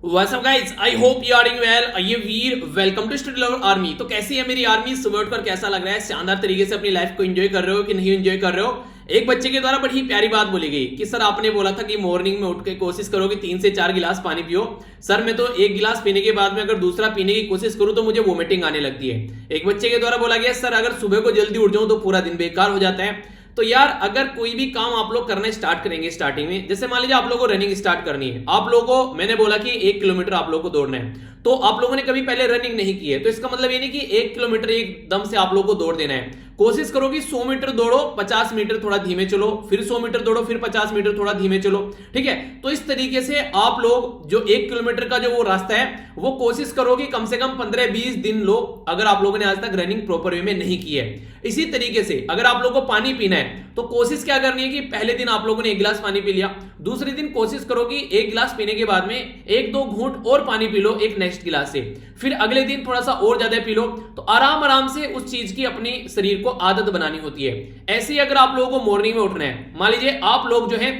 What's up guys? I hope you are doing well. ये वीर welcome to student lover army. तो कैसी है मेरी आर्मी? सुबह उठकर कैसा लग रहा है? शानदार तरीके से अपनी लाइफ को एंजॉय कर रहे हो कि नहीं एंजॉय कर रहे हो? एक बच्चे के द्वारा बड़ी प्यारी बात बोली गई कि सर आपने बोला था कि मॉर्निंग में उठ के कोशिश करो कि 3 से 4 गिलास पानी पियो। सर मैं तो एक गिलास पीने के बाद में अगर दूसरा पीने की कोशिश करूं तो मुझे वोमिटिंग आने लगती है। एक बच्चे के द्वारा बोला गया सर अगर सुबह को जल्दी उठ जाऊं तो पूरा दिन बेकार हो जाता है। तो यार अगर कोई भी काम आप लोग करना स्टार्ट करेंगे स्टार्टिंग में, जैसे मान लीजिए आप लोगों को रनिंग स्टार्ट करनी है, आप लोगों को मैंने बोला कि 1 किलोमीटर आप लोगों को दौड़ना है, तो आप लोगों ने कभी पहले रनिंग नहीं की है, तो इसका मतलब ये नहीं कि 1 किलोमीटर एकदम से आप लोगों को दौड़ देना है। कोशिश करो कि 100 मीटर दौड़ो, 50 मीटर थोड़ा धीमे चलो, फिर 100 मीटर दौड़ो, फिर 50 मीटर थोड़ा धीमे चलो। ठीक है, तो इस तरीके से आप लोग जो 1 किलोमीटर का जो वो रास्ता है वो कोशिश करो कि कम से कम 15-20 दिन लो, अगर आप लोगों ने आज तक रनिंग प्रॉपर वे में नहीं की है। इसी तरीके से अगर आप लोगों को पानी पीना है तो कोशिश क्या करनी है कि पहले दिन आप लोगों ने 1 गिलास पानी पी लिया, दूसरे दिन कोशिश करो कि 1 गिलास पीने के बाद में 1-2 घूंट और पानी पी लो एक नेक्स्ट गिलास से, फिर अगले दिन थोड़ा सा और ज्यादा पी लो। तो आराम आराम से उस चीज की अपनी शरीर को आदत बनानी होती है। ऐसे ही अगर आप लोगों को मॉर्निंग में उठना है, मान लीजिए आप लोग जो है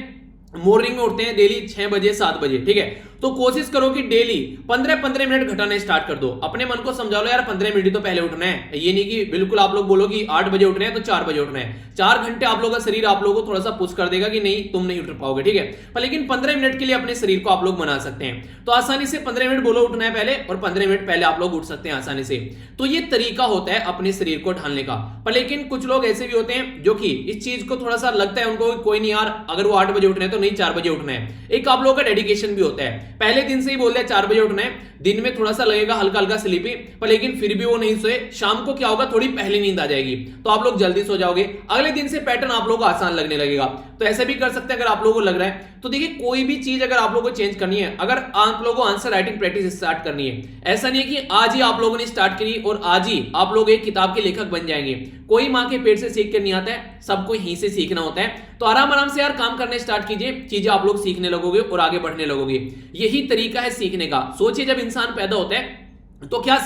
मॉर्निंग में उठते हैं डेली 6 बजे 7 बजे, ठीक है, तो कोशिश करो कि डेली 15-15 मिनट घटाना स्टार्ट कर दो। अपने मन को समझा लो यार 15 मिनट तो पहले उठना है, ये नहीं कि बिल्कुल आप लोग बोलो कि 8 बजे उठना है तो 4 बजे उठना है। 4 घंटे आप लोगों का शरीर आप लोगों को थोड़ा सा पुश कर देगा कि नहीं तुम नहीं उठ पाओगे, ठीक है, पर लेकिन 15 मिनट के लिए अपने शरीर को आप लोग बना सकते हैं। तो आसानी से 15 मिनट बोलो उठना है पहले, और 15 मिनट पहले आप लोग उठ सकते हैं आसानी से। तो ये तरीका होता है अपने शरीर को ढालने का। पर लेकिन कुछ लोग ऐसे भी होते हैं जो कि इस चीज को थोड़ा सा लगता है उनको कोई नहीं यार अगर वो 8 बजे उठना है तो नहीं 4 बजे उठना है। एक आप लोगों का डेडिकेशन भी होता है, पहले दिन से ही बोल दिया 4 बजे उठना है, दिन में थोड़ा सा लगेगा हल्का हल्का स्लीपी, पर लेकिन फिर भी वो नहीं सोए, शाम को क्या होगा थोड़ी पहले नींद आ जाएगी तो आप लोग जल्दी सो जाओगे, अगले दिन से पैटर्न आप लोगों को आसान लगने लगेगा। तो ऐसे भी कर सकते हैं अगर आप लोगों को लग रहा है। तो देखिए कोई भी चीज अगर आप लोगों को चेंज करनी है, अगर आप लोगों को आंसर राइटिंग प्रैक्टिस स्टार्ट करनी है, ऐसा नहीं है कि आज ही आप लोगों ने स्टार्ट करी और आज ही आप लोग एक किताब के लेखक बन जाएंगे। कोई मां के पेट से सीख कर नहीं आता है, सबको यहीं से सीखना होता है। तो आराम आराम से यार काम करने स्टार्ट कीजिए, चीजें आप लोग सीखने लगोगे और आगे बढ़ने लगोगे। यही तरीका है सीखने का। सोचिए जब इंसान पैदा होता है तो क्या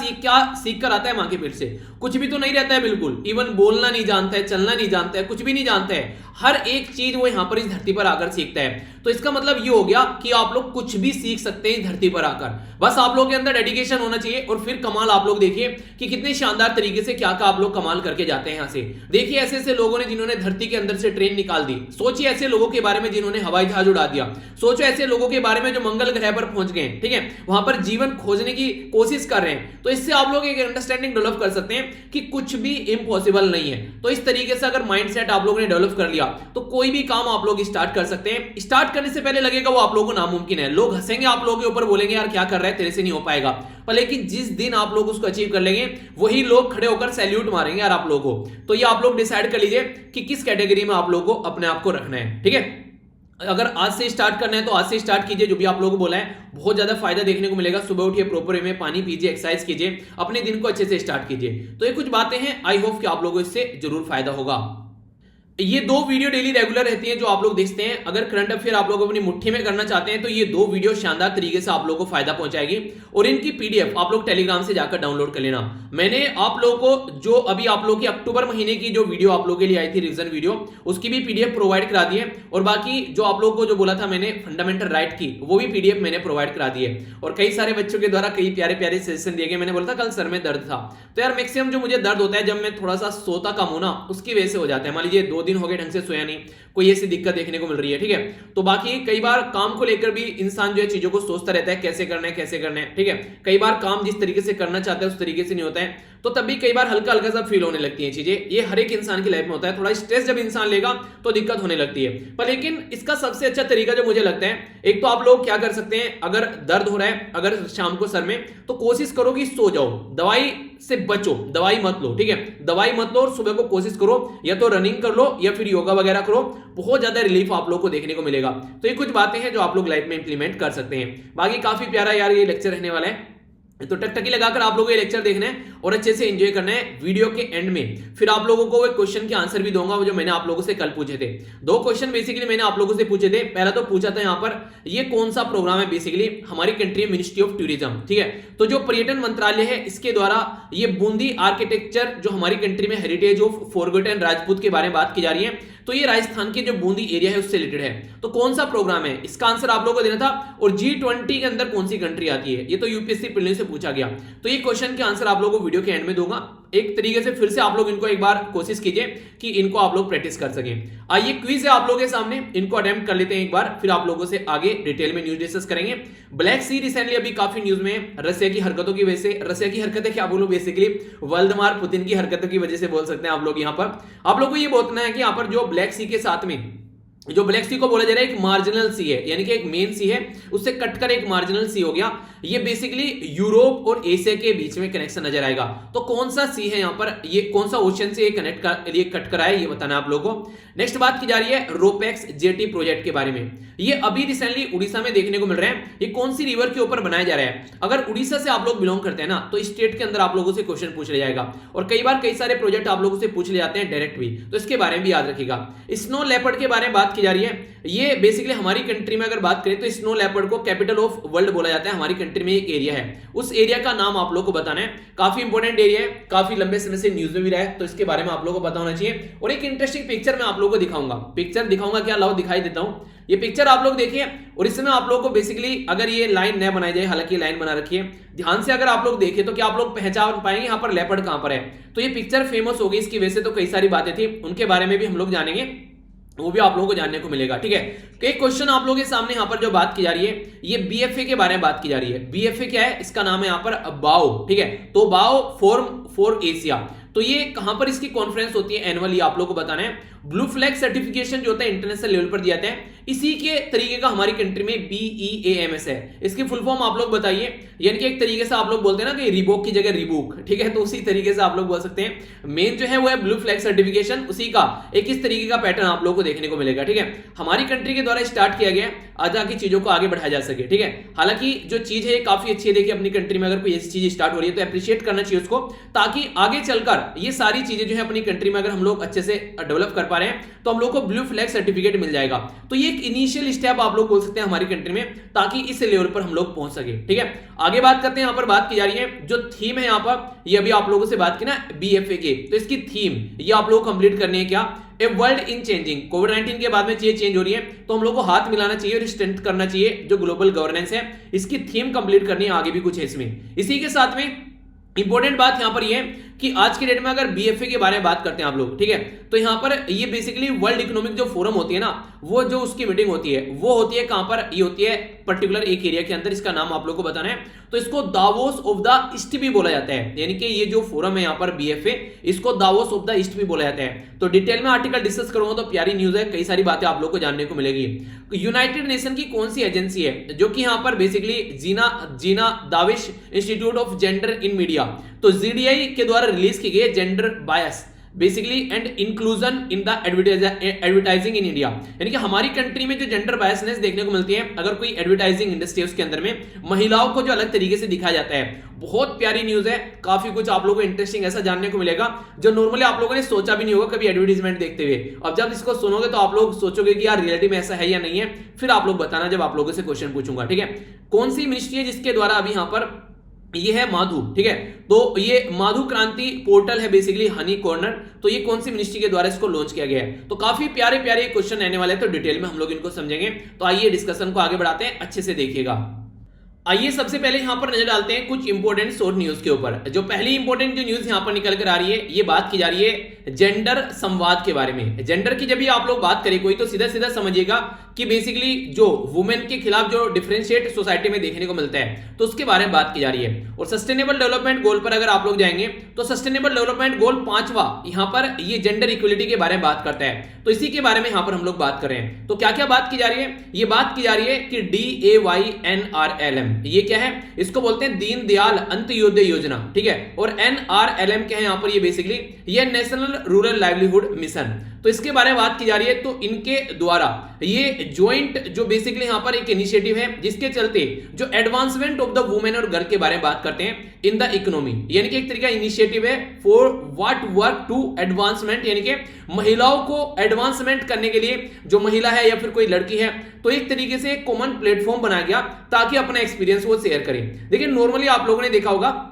सीख कर आता है मां के पेट से? कुछ भी तो नहीं रहता है, बिल्कुल इवन बोलना नहीं जानता है, चलना नहीं जानता है, कुछ भी नहीं जानता है। हर एक चीज वो यहां पर इस धरती पर आकर सीखता है। तो इसका मतलब ये हो गया कि आप लोग कुछ भी सीख सकते हैं इस धरती पर आकर, बस आप लोगों के अंदर डेडिकेशन होना चाहिए। और फिर कमाल आप लोग देखिए कि कितने शानदार तरीके से क्या आप लोग कमाल करके जाते हैं यहां से। देखिए ऐसे ऐसे लोगों ने जिन्होंने धरती के अंदर से ट्रेन निकाल दी। सोचिए ऐसे लोगों के बारे में जिन्होंने हवाई जहाज उड़ा दिया। सोचो ऐसे लोगों के बारे में जो मंगल ग्रह पर पहुंच गए, ठीक है, वहां पर जीवन खोजने की कोशिश कर रहे हैं। तो इससे आप लोग एक अंडरस्टैंडिंग डेवलप कर सकते हैं कि कुछ भी इम्पॉसिबल नहीं है। तो इस तरीके से अगर माइंडसेट आप लोगों ने डेवलप कर लिया तो कोई भी काम आप लोग स्टार्ट कर सकते हैं। स्टार्ट करने से पहले लगेगा वो आप लोगों को नामुमकिन है, लोग हंसेंगे आप लोगों के ऊपर, बोलेंगे यार क्या कर रहा है, तेरे से नहीं हो पाएगा। पर लेकिन जिस दिन आप लोग उसको अचीव कर लेंगे वही लोग खड़े होकर सैल्यूट मारेंगे यार आप लोगों को। तो ये आप लोग डिसाइड कर लीजिए कि किस कैटेगरी में आप लोगों को अपने आप को रखना है, ठीक है। अगर आज से स्टार्ट करना है तो आज से स्टार्ट कीजिए, जो भी आप लोगों को बोला है बहुत ज्यादा फायदा देखने को मिलेगा। सुबह उठिए, प्रॉपर वे में पानी पीजिए, एक्सरसाइज कीजिए, अपने दिन को अच्छे से स्टार्ट कीजिए। तो ये कुछ बातें हैं, आई होप कि आप लोगों को इससे जरूर फायदा होगा। ये 2 वीडियो डेली रेगुलर रहती हैं जो आप लोग देखते हैं। अगर करंट अफेयर आप लोग अपनी मुट्ठी में करना चाहते हैं तो ये 2 वीडियो शानदार तरीके से आप लोगों को फायदा पहुंचाएगी। और इनकी पीडीएफ आप लोग टेलीग्राम से जाकर डाउनलोड कर लेना। मैंने आप लोगों को जो अभी आप लोग की अक्टूबर महीने की जो वीडियो आप लोगों के लिए आई थी रिवीजन वीडियो, उसकी भी पीडीएफ प्रोवाइड करा दी है। और बाकी जो आप लोगों को जो बोला था मैंने फंडामेंटल राइट की, वो भी पीडीएफ मैंने प्रोवाइड करा दी है। और कई सारे बच्चों के द्वारा कई प्यारे प्यारे सजेशन दिए गए। मैंने बोला था कल सर में दर्द था, तो यार मैक्सिमम जो मुझे दर्द होता है जब मैं थोड़ा सा सोता कम हूं ना, उसकी वजह से हो जाता है। मान लीजिए 2 दिन हो गए ढंग से सोया नहीं, कोई ऐसी दिक्कत देखने को मिल रही है, ठीक है। तो बाकी कई बार काम को लेकर भी इंसान जो है चीजों को सोचता रहता है कैसे करना है कैसे करना है, ठीक है। कई बार काम जिस तरीके से करना चाहता है उस तरीके से नहीं होता है, तो तब भी कई बार हल्का हल्का सा फील होने लगती है चीजें। ये हर एक इंसान की लाइफ में होता है। थोड़ा स्ट्रेस जब इंसान लेगा तो दिक्कत होने लगती है। पर लेकिन इसका सबसे अच्छा तरीका जो मुझे लगता है, एक तो आप लोग क्या कर सकते हैं, अगर दर्द हो रहा है अगर शाम को सर में, तो कोशिश करो कि सो जाओ, दवाई से बचो, दवाई मत लो, ठीक है, दवाई मत लो। और सुबह को कोशिश करो या तो रनिंग कर लो या फिर योगा वगैरह करो, बहुत ज्यादा रिलीफ आप लोग को देखने को मिलेगा। तो ये कुछ बातें हैं जो आप लोग लाइफ में इंप्लीमेंट कर सकते हैं। बाकी काफी प्यारा यार ये लेक्चर रहने वाला है, तो टकटकी लगाकर आप लोगों को ये लेक्चर देखना है और अच्छे से एंजॉय करना है। वीडियो के एंड में फिर आप लोगों को एक क्वेश्चन के आंसर भी दूंगा जो मैंने आप लोगों से कल पूछे थे। 2 क्वेश्चन बेसिकली मैंने आप लोगों से पूछे थे। पहला तो पूछा था यहाँ पर ये कौन सा प्रोग्राम है, बेसिकली हमारी कंट्री मिनिस्ट्री ऑफ टूरिज्म, ठीक है, तो जो पर्यटन मंत्रालय है इसके द्वारा ये बूंदी आर्किटेक्चर जो हमारी कंट्री में हेरिटेज ऑफ फॉरगॉटन राजपूत के बारे में बात की जा रही है, तो ये राजस्थान के जो बूंदी एरिया है उससे रिलेटेड है। तो कौन सा प्रोग्राम है, इसका आंसर आप लोगों को देना था। और G20 के अंदर कौन सी कंट्री आती है, ये तो यूपीएससी प्रीलिम्स से पूछा गया। तो ये क्वेश्चन के आंसर आप लोगों को वीडियो के एंड में दूंगा। एक तरीके से फिर से आप लोग इनको एक बार कोशिश कीजिए कि इनको आप लोग प्रैक्टिस कर सकें। आइए क्विज है आप लोगों के सामने, इनको अटेम्प्ट कर लेते हैं एक बार, फिर आप लोगों से आगे डिटेल में न्यूज डिस्कस करेंगे। ब्लैक सी रिसेंटली अभी काफी न्यूज में रशिया की हरकतों की वजह से, रशिया की हरकतें क्या बोलूं, बेसिकली व्लादिमीर पुतिन की हरकतों की वजह से बोल सकते हैं आप लोग। यहां पर आप लोग को ये बोलना है कि यहां पर जो ब्लैक सी के साथ में, जो ब्लैक सी को बोला जा रहा है एक मार्जिनल सी है, यानी कि एक मेन सी है उससे कटकर एक मार्जिनल सी हो गया। ये बेसिकली यूरोप और एशिया के बीच में कनेक्शन नजर आएगा। तो कौन सा सी है यहां पर, ये कौन सा ओशन से ये कट कर आया, ये बताना आप लोगों को। नेक्स्ट बात की जा रही है रोपेक्स जेटी प्रोजेक्ट के बारे में। ये अभी रिसेंटली उड़ीसा में देखने को मिल रहे हैं। ये कौन सी रिवर के ऊपर बनाया जा रहा है, अगर उड़ीसा से आप लोग बिलोंग करते हैं ना तो स्टेट के अंदर आप लोगों से क्वेश्चन पूछ लिया जाएगा। और कई बार कई सारे प्रोजेक्ट आप लोगों से पूछ ले जाते हैं डायरेक्ट भी, तो इसके बारे में भी याद रखिएगा। स्नो लेपर्ड के बारे में बात की जा रही है। ये बेसिकली हमारी कंट्री में अगर बात करें तो स्नो लेपर्ड को कैपिटल ऑफ वर्ल्ड बोला जाता है। हमारी कंट्री में एक एरिया है, उस एरिया का नाम आप लोगों को बताना है। काफी इंपॉर्टेंट एरिया है, काफी लंबे समय से न्यूज में भी रहा है, तो इसके बारे में आप लोगों को पता होना चाहिए। और एक इंटरेस्टिंग पिक्चर मैं आप लोगों को दिखाऊंगा, पिक्चर दिखाऊंगा क्या, लाओ दिखाई देता हूं। ये पिक्चर आप लोग देखिए, और इसमें आप लोगों को बेसिकली अगर ये लाइन न बनाई जाए, हालांकि लाइन बना रखी है, ध्यान से अगर आप लोग देखें तो क्या आप लोग पहचान पाएंगे यहाँ पर लेपर्ड कहां पर है। तो ये पिक्चर फेमस हो गई, इसकी वजह से तो कई सारी बातें थी, उनके बारे में भी हम लोग जानेंगे, वो भी आप लोगों को जानने को मिलेगा। ठीक है, एक क्वेश्चन आप लोगों के सामने यहां पर जो बात की जा रही है, ये बीएफए के बारे में बात की जा रही है। बीएफए क्या है, इसका नाम है यहां पर बाओ। ठीक है, तो बाओ फोरम फॉर एशिया, तो ये कहां पर इसकी कॉन्फ्रेंस होती है एनुअली, आप लोगों को बताना है। ब्लू फ्लैग सर्टिफिकेशन जो होता है इंटरनेशनल लेवल पर दिया जाता है, इसी के तरीके का हमारी कंट्री में BEAMS है। इसकी फुल फॉर्म आप लोग बताइए, यानी कि एक तरीके से आप लोग बोलते हैं ना कि रिबोक की जगह रिबूक, ठीक है, तो उसी तरीके से आप लोग बोल सकते हैं। मेन जो है वो है ब्लू फ्लैग सर्टिफिकेशन, उसी का एक इस तरीके का पैटर्न आप लोगों को देखने को मिलेगा। ठीक है, हमारी कंट्री के द्वारा स्टार्ट किया गया ताकि चीजों को आगे बढ़ाया जा सके। ठीक है, हालांकि जो चीज है काफी अच्छी है। देखिए अपनी कंट्री में अगर कोई ऐसी चीज स्टार्ट हो रही है तो अप्रिशिएट करना चाहिए उसको, ताकि आगे चलकर ये सारी चीजें जो है अपनी कंट्री में अगर हम लोग अच्छे से डेवलप कर पा रहे हैं तो हम लोग को ब्लू फ्लैग सर्टिफिकेट मिल जाएगा। तो ये एक इनिशियल स्टेप आप लोग बोल सकते हैं हमारी कंट्री में, ताकि इस लेवल पर हम लोग पहुंच सके। ठीक है, आगे बात करते हैं। यहां पर बात की जा रही है जो थीम है, यहां पर ये अभी आप लोगों से बात की ना बीएफए के, तो इसकी थीम ये आप लोग कंप्लीट करनी है क्या, ए वर्ल्ड इन चेंजिंग। कोविड-19 के बाद में चीजें चेंज हो रही है, तो हम लोग को हाथ मिलाना चाहिए और स्ट्रेंथ करना चाहिए जो ग्लोबल गवर्नेंस है, इसकी थीम कंप्लीट करनी है। आगे भी कुछ है इसमें। इसी के साथ में इंपॉर्टेंट बात यहां पर ये है कि आज के डेट में अगर बीएफए के बारे में बात करते हैं आप लोग, ठीक है, तो यहां पर ये बेसिकली वर्ल्ड इकोनॉमिक जो फोरम होती है ना, वो जो उसकी मीटिंग होती है वो होती है कहां पर, ये होती है पर्टिकुलर एक एरिया के अंदर। इसका नाम आप लोग को बताना है। तो इसको दावोस ऑफ द ईस्ट भी बोला जाता है, यानी कि ये जो फोरम है यहां पर बीएफए, इसको दावोस ऑफ द ईस्ट भी बोला जाता है। तो डिटेल में आर्टिकल डिस्कस करूंगा, तो प्यारी न्यूज है, कई सारी बातें आप लोग को जानने को मिलेगी। यूनाइटेड नेशन की कौन सी एजेंसी है जो कि यहां पर basically Geena Davis institute of gender in media, तो जीडीआई के द्वारा रिलीज की गई gender bias basically and inclusion in the advertising in India, यानी कि हमारी कंट्री में जो जेंडर बायसनेस देखने को मिलती है, अगर कोई एडवर्टाइजिंग इंडस्ट्री है उसके अंदर में महिलाओं को जो अलग तरीके से दिखाया जाता है। बहुत प्यारी न्यूज है, काफी कुछ आप लोगों को इंटरेस्टिंग ऐसा जानने को मिलेगा जो नॉर्मली आप लोगों ने सोचा भी नहीं होगा कभी एडवर्टाइजमेंट देखते हुए। अब जब इसको सुनोगे तो आप लोग सोचोगे कि यार रियलिटी में ऐसा है या नहीं है, फिर आप लोग बताना जब आप लोगों से क्वेश्चन पूछूंगा। ठीक है, कौन सी मिनिस्ट्री है जिसके द्वारा अभी यहां पर ये है माधु, ठीक है, तो ये माधु क्रांति पोर्टल है बेसिकली हनी कॉर्नर, तो ये कौन सी मिनिस्ट्री के द्वारा इसको लॉन्च किया गया है। तो काफी प्यारे प्यारे क्वेश्चन आने वाले हैं, तो डिटेल में हम लोग इनको समझेंगे। तो आइए डिस्कशन को आगे बढ़ाते हैं, अच्छे से देखिएगा। आइए सबसे पहले यहां पर नजर डालते हैं कुछ इंपोर्टेंट शॉर्ट न्यूज के ऊपर। जो पहली इंपोर्टेंट जो न्यूज यहां पर निकल कर आ रही है, ये बात की जा रही है जेंडर संवाद के बारे में। जेंडर की जब भी आप लोग बात करें कोई, तो सीधा सीधा समझिएगा कि बेसिकली जो वुमेन के खिलाफ जो डिफरेंशिएट सोसाइटी में देखने को मिलता है, तो उसके बारे में बात की जा रही है। और सस्टेनेबल डेवलपमेंट गोल पर अगर आप लोग जाएंगे तो सस्टेनेबल डेवलपमेंट गोल 5वां यहां पर ये जेंडर इक्वलिटी के बारे में बात करता है, तो इसी के बारे में यहां पर हम लोग बात कर रहे हैं। तो क्या क्या बात की जा रही है, ये बात की जा रही है कि DAYNRLM, ये क्या है, इसको बोलते हैं दीनदयाल अंत्योदय योजना, ठीक है। और NRLM क्या है यहां पर, ये बेसिकली ये नेशनल रूरल लाइवलीहुड मिशन, तो इसके बारे में बात की जा रही है। तो इनके द्वारा ये ज्वाइंट जो बेसिकली यहां पर एक इनिशिएटिव है, जिसके चलते जो एडवांसमेंट ऑफ द वुमेन और गर्ल के बारे में बात करते हैं इन द इकोनॉमी, यानी कि एक तरीका इनिशिएटिव है for what work to advancement, यानी कि महिलाओं को एडवांसमेंट करने के लिए जो महिला है या फिर कोई लड़की है, तो एक तरीके से एक कॉमन प्लेटफॉर्म बनाया गया ताकि अपना एक्सपीरियंस वो शेयर करें। देखिए नॉर्मली आप लोगों ने देखा होगा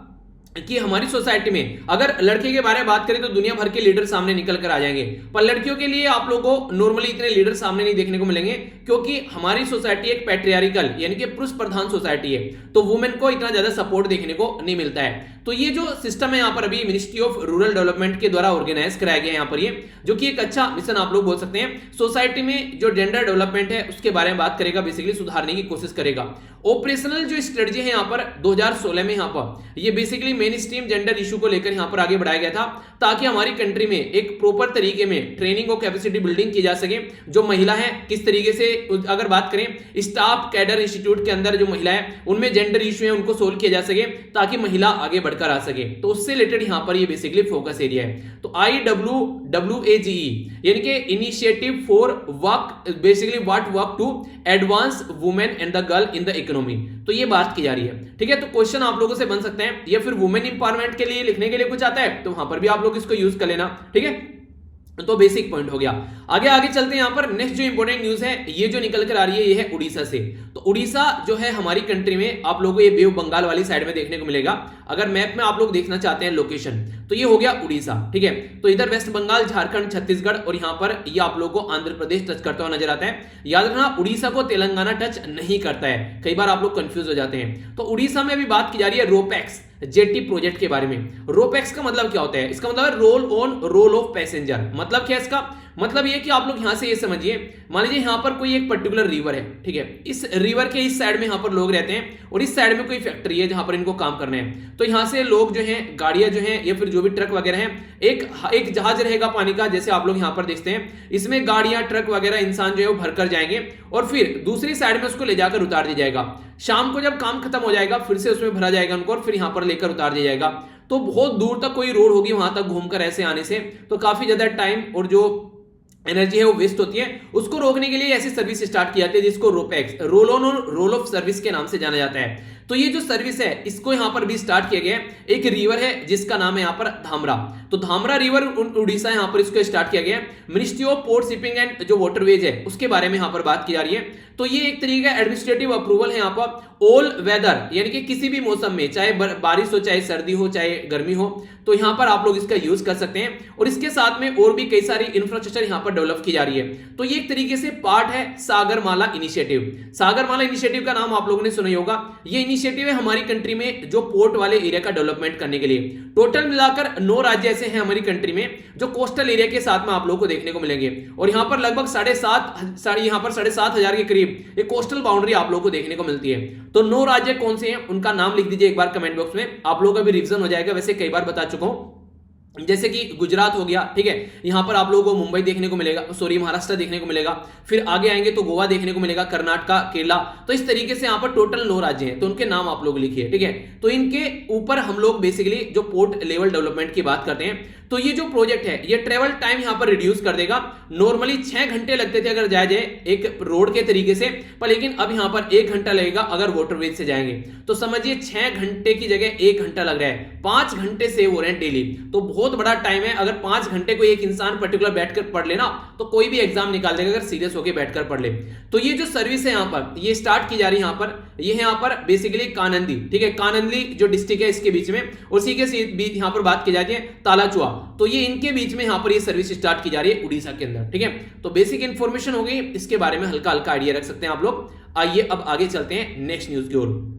कि हमारी सोसाइटी में अगर लड़के के बारे में बात करें तो दुनिया भर के लीडर सामने निकल कर आ जाएंगे, पर लड़कियों के लिए आप लोगों को नॉर्मली इतने लीडर सामने नहीं देखने को मिलेंगे, क्योंकि हमारी सोसाइटी एक पैट्रियार्कल यानी कि पुरुष प्रधान सोसाइटी है, तो वुमेन को इतना ज्यादा सपोर्ट देखने को नहीं मिलता है। तो ये जो सिस्टम है यहाँ पर अभी मिनिस्ट्री ऑफ रूरल डेवलपमेंट के द्वारा ऑर्गेनाइज कराया गया है यहाँ पर, ये जो कि एक अच्छा मिशन आप लोग बोल सकते हैं। सोसाइटी में जो जेंडर डेवलपमेंट है उसके बारे में बात करेगा, बेसिकली सुधारने की कोशिश करेगा। ऑपरेशनल जो स्ट्रेटजी है यहाँ पर 2016 में यहाँ पर ये basically main stream gender issue को लेकर यहाँ पर आगे बढ़ाया गया था, ताकि हमारी कंट्री में एक प्रॉपर तरीके में ट्रेनिंग और कैपेसिटी बिल्डिंग की जा सके। जो महिला है किस तरीके से, अगर बात करें स्टाफ कैडर इंस्टीट्यूट के अंदर जो महिला है उनमें जेंडर इशू है उनको सोल्व किया जा सके, ताकि महिला आगे बढ़कर आ सके। तो उससे रिलेटेड यहाँ पर ये बेसिकली फोकस एरिया है। तो IWWAGE यानी कि initiative for work, basically what work to advance women and the girl in the economy, तो ये बात की जा रही है। ठीक है, तो क्वेश्चन आप लोगों से बन सकते हैं, या फिर वुमेन इंपावरमेंट के लिए लिखने के लिए कुछ आता है तो वहां पर भी आप लोग इसको यूज कर लेना। ठीक है, तो बेसिक पॉइंट हो गया। आगे चलते हैं। यहां पर नेक्स्ट जो इंपॉर्टेंट न्यूज है ये जो निकल कर आ रही है ये है उड़ीसा से। तो उड़ीसा जो है हमारी कंट्री में आप लोगों को ये बे ऑफ बंगाल वाली साइड में देखने को मिलेगा। अगर मैप में आप लोग देखना चाहते हैं लोकेशन, तो ये हो गया उड़ीसा। ठीक है, तो इधर वेस्ट बंगाल, झारखंड, छत्तीसगढ़ और यहां पर ये आप लोगों को आंध्र प्रदेश टच करता हुआ नजर आता है। याद रखना उड़ीसा को तेलंगाना टच नहीं करता है, कई बार आप लोग कंफ्यूज हो जाते हैं। तो उड़ीसा में अभी बात की जा रही है रोपैक्स जेटी प्रोजेक्ट के बारे में। रोपैक्स का मतलब क्या होता है? इसका मतलब है roll on roll of passenger. मतलब क्या है इसका? मतलब ये कि आप लोग यहां से ये समझिए, मान लीजिए यहां पर कोई एक पर्टिकुलर रिवर है, ठीक है, इस रिवर के इस साइड में यहां पर लोग रहते हैं और इस साइड में कोई फैक्ट्री है जहां पर इनको काम करना है। तो यहां से लोग जो हैं, गाड़ियां जो हैं या फिर जो भी ट्रक वगैरह हैं, एक जहाज रहेगा पानी का, जैसे आप लोग यहां पर देखते हैं, इसमें गाड़ियां, ट्रक वगैरह, इंसान जो है वो भरकर जाएंगे और फिर दूसरी साइड में उसको ले जाकर उतार दिया जाएगा। शाम को जब काम खत्म हो जाएगा फिर से उसमें भरा जाएगा उनको और फिर यहां पर लेकर उतार दिया जाएगा। तो बहुत दूर तक कोई रोड होगी वहां तक घूमकर ऐसे आने से, तो काफी ज्यादा टाइम और जो एनर्जी है वो वेस्ट होती है। उसको रोकने के लिए ऐसी सर्विस स्टार्ट की जाती है जिसको रोपैक्स, रोल ऑन और रोल ऑफ सर्विस के नाम से जाना जाता है। तो ये जो सर्विस है इसको यहां पर भी स्टार्ट किया गया है। एक रिवर है जिसका नाम है यहां पर धामरा, तो धामरा रिवर उड़ीसा यहां पर इसको स्टार्ट किया गया है। Ministry of port shipping and जो वाटरवेज है उसके बारे में यहां पर बात की जा रही है। तो ये एक तरीके का एडमिनिस्ट्रेटिव अप्रूवल है यहां पर ऑल वेदर, यानी कि किसी भी मौसम में, चाहे बारिश हो, चाहे सर्दी हो, चाहे गर्मी हो, तो यहां पर आप लोग इसका यूज कर सकते हैं। और इसके साथ में और भी कई सारी इंफ्रास्ट्रक्चर यहां पर डेवलप की जा रही है। तो ये एक तरीके से पार्ट है सागरमाला इनिशिएटिव। सागरमाला इनिशिएटिव का नाम आप लोगों ने सुना ही होगा। ये इनिशिएटिव है हमारी कंट्री में जो पोर्ट वाले एरिया का डेवलपमेंट करने के लिए। टोटल मिलाकर 9 राज्य ऐसे हैं हमारी कंट्री में जो कोस्टल एरिया के साथ में आप लोगों को देखने को मिलेंगे। और यहां पर लगभग 7,500 के करीब एक कोस्टल बाउंड्री आप लोगों को देखने को मिलती है। तो 9 राज्य कौन से हैं उनका नाम लिख दीजिए एक बार कमेंट बॉक्स में, आप लोगों का भी रिवीजन हो जाएगा। वैसे कई बार बता चुका हूं, जैसे कि गुजरात हो गया, ठीक है, यहां पर आप लोगों को मुंबई देखने को मिलेगा, सॉरी महाराष्ट्र देखने को मिलेगा, फिर आगे आएंगे तो गोवा देखने को मिलेगा, कर्नाटका, केरला। तो इस तरीके से यहां पर टोटल 9 राज्य हैं, तो उनके नाम आप लोग लिखिए, ठीक है। तो इनके ऊपर हम लोग बेसिकली जो पोर्ट लेवल डेवलपमेंट की बात करते हैं, तो ये जो प्रोजेक्ट है ये ट्रेवल टाइम यहां पर रिड्यूस कर देगा। नॉर्मली 6 घंटे लगते थे अगर जाया जाए एक रोड के तरीके से, पर लेकिन अब यहां पर 1 घंटा लगेगा अगर वाटरवेज से जाएंगे। तो समझिए 6 घंटे की जगह 1 घंटा लग रहा है, 5 घंटे सेव हो रहे हैं डेली। तो बहुत बड़ा टाइम है। अगर 5 घंटे को एक इंसान पर्टिकुलर बैठकर पढ़ लेना तो कोई भी एग्जाम निकाल देगा अगर सीरियस होकर बैठकर पढ़ ले। तो ये जो सर्विस है यहां पर ये स्टार्ट की जा रही है यहां पर, ये है यहां पर बेसिकली कानंदी, ठीक है, कानंदी जो डिस्ट्रिक्ट है इसके बीच में, उसी के बीच यहां पर बात की जाती है तालाचुआ। तो ये इनके बीच में यहां पर ये सर्विस स्टार्ट की जा रही है उड़ीसा के अंदर, ठीक है। तो बेसिक इंफॉर्मेशन हो गई, इसके बारे में हल्का हल्का आइडिया रख सकते हैं आप लोग। आइए अब आगे चलते हैं नेक्स्ट न्यूज की ओर।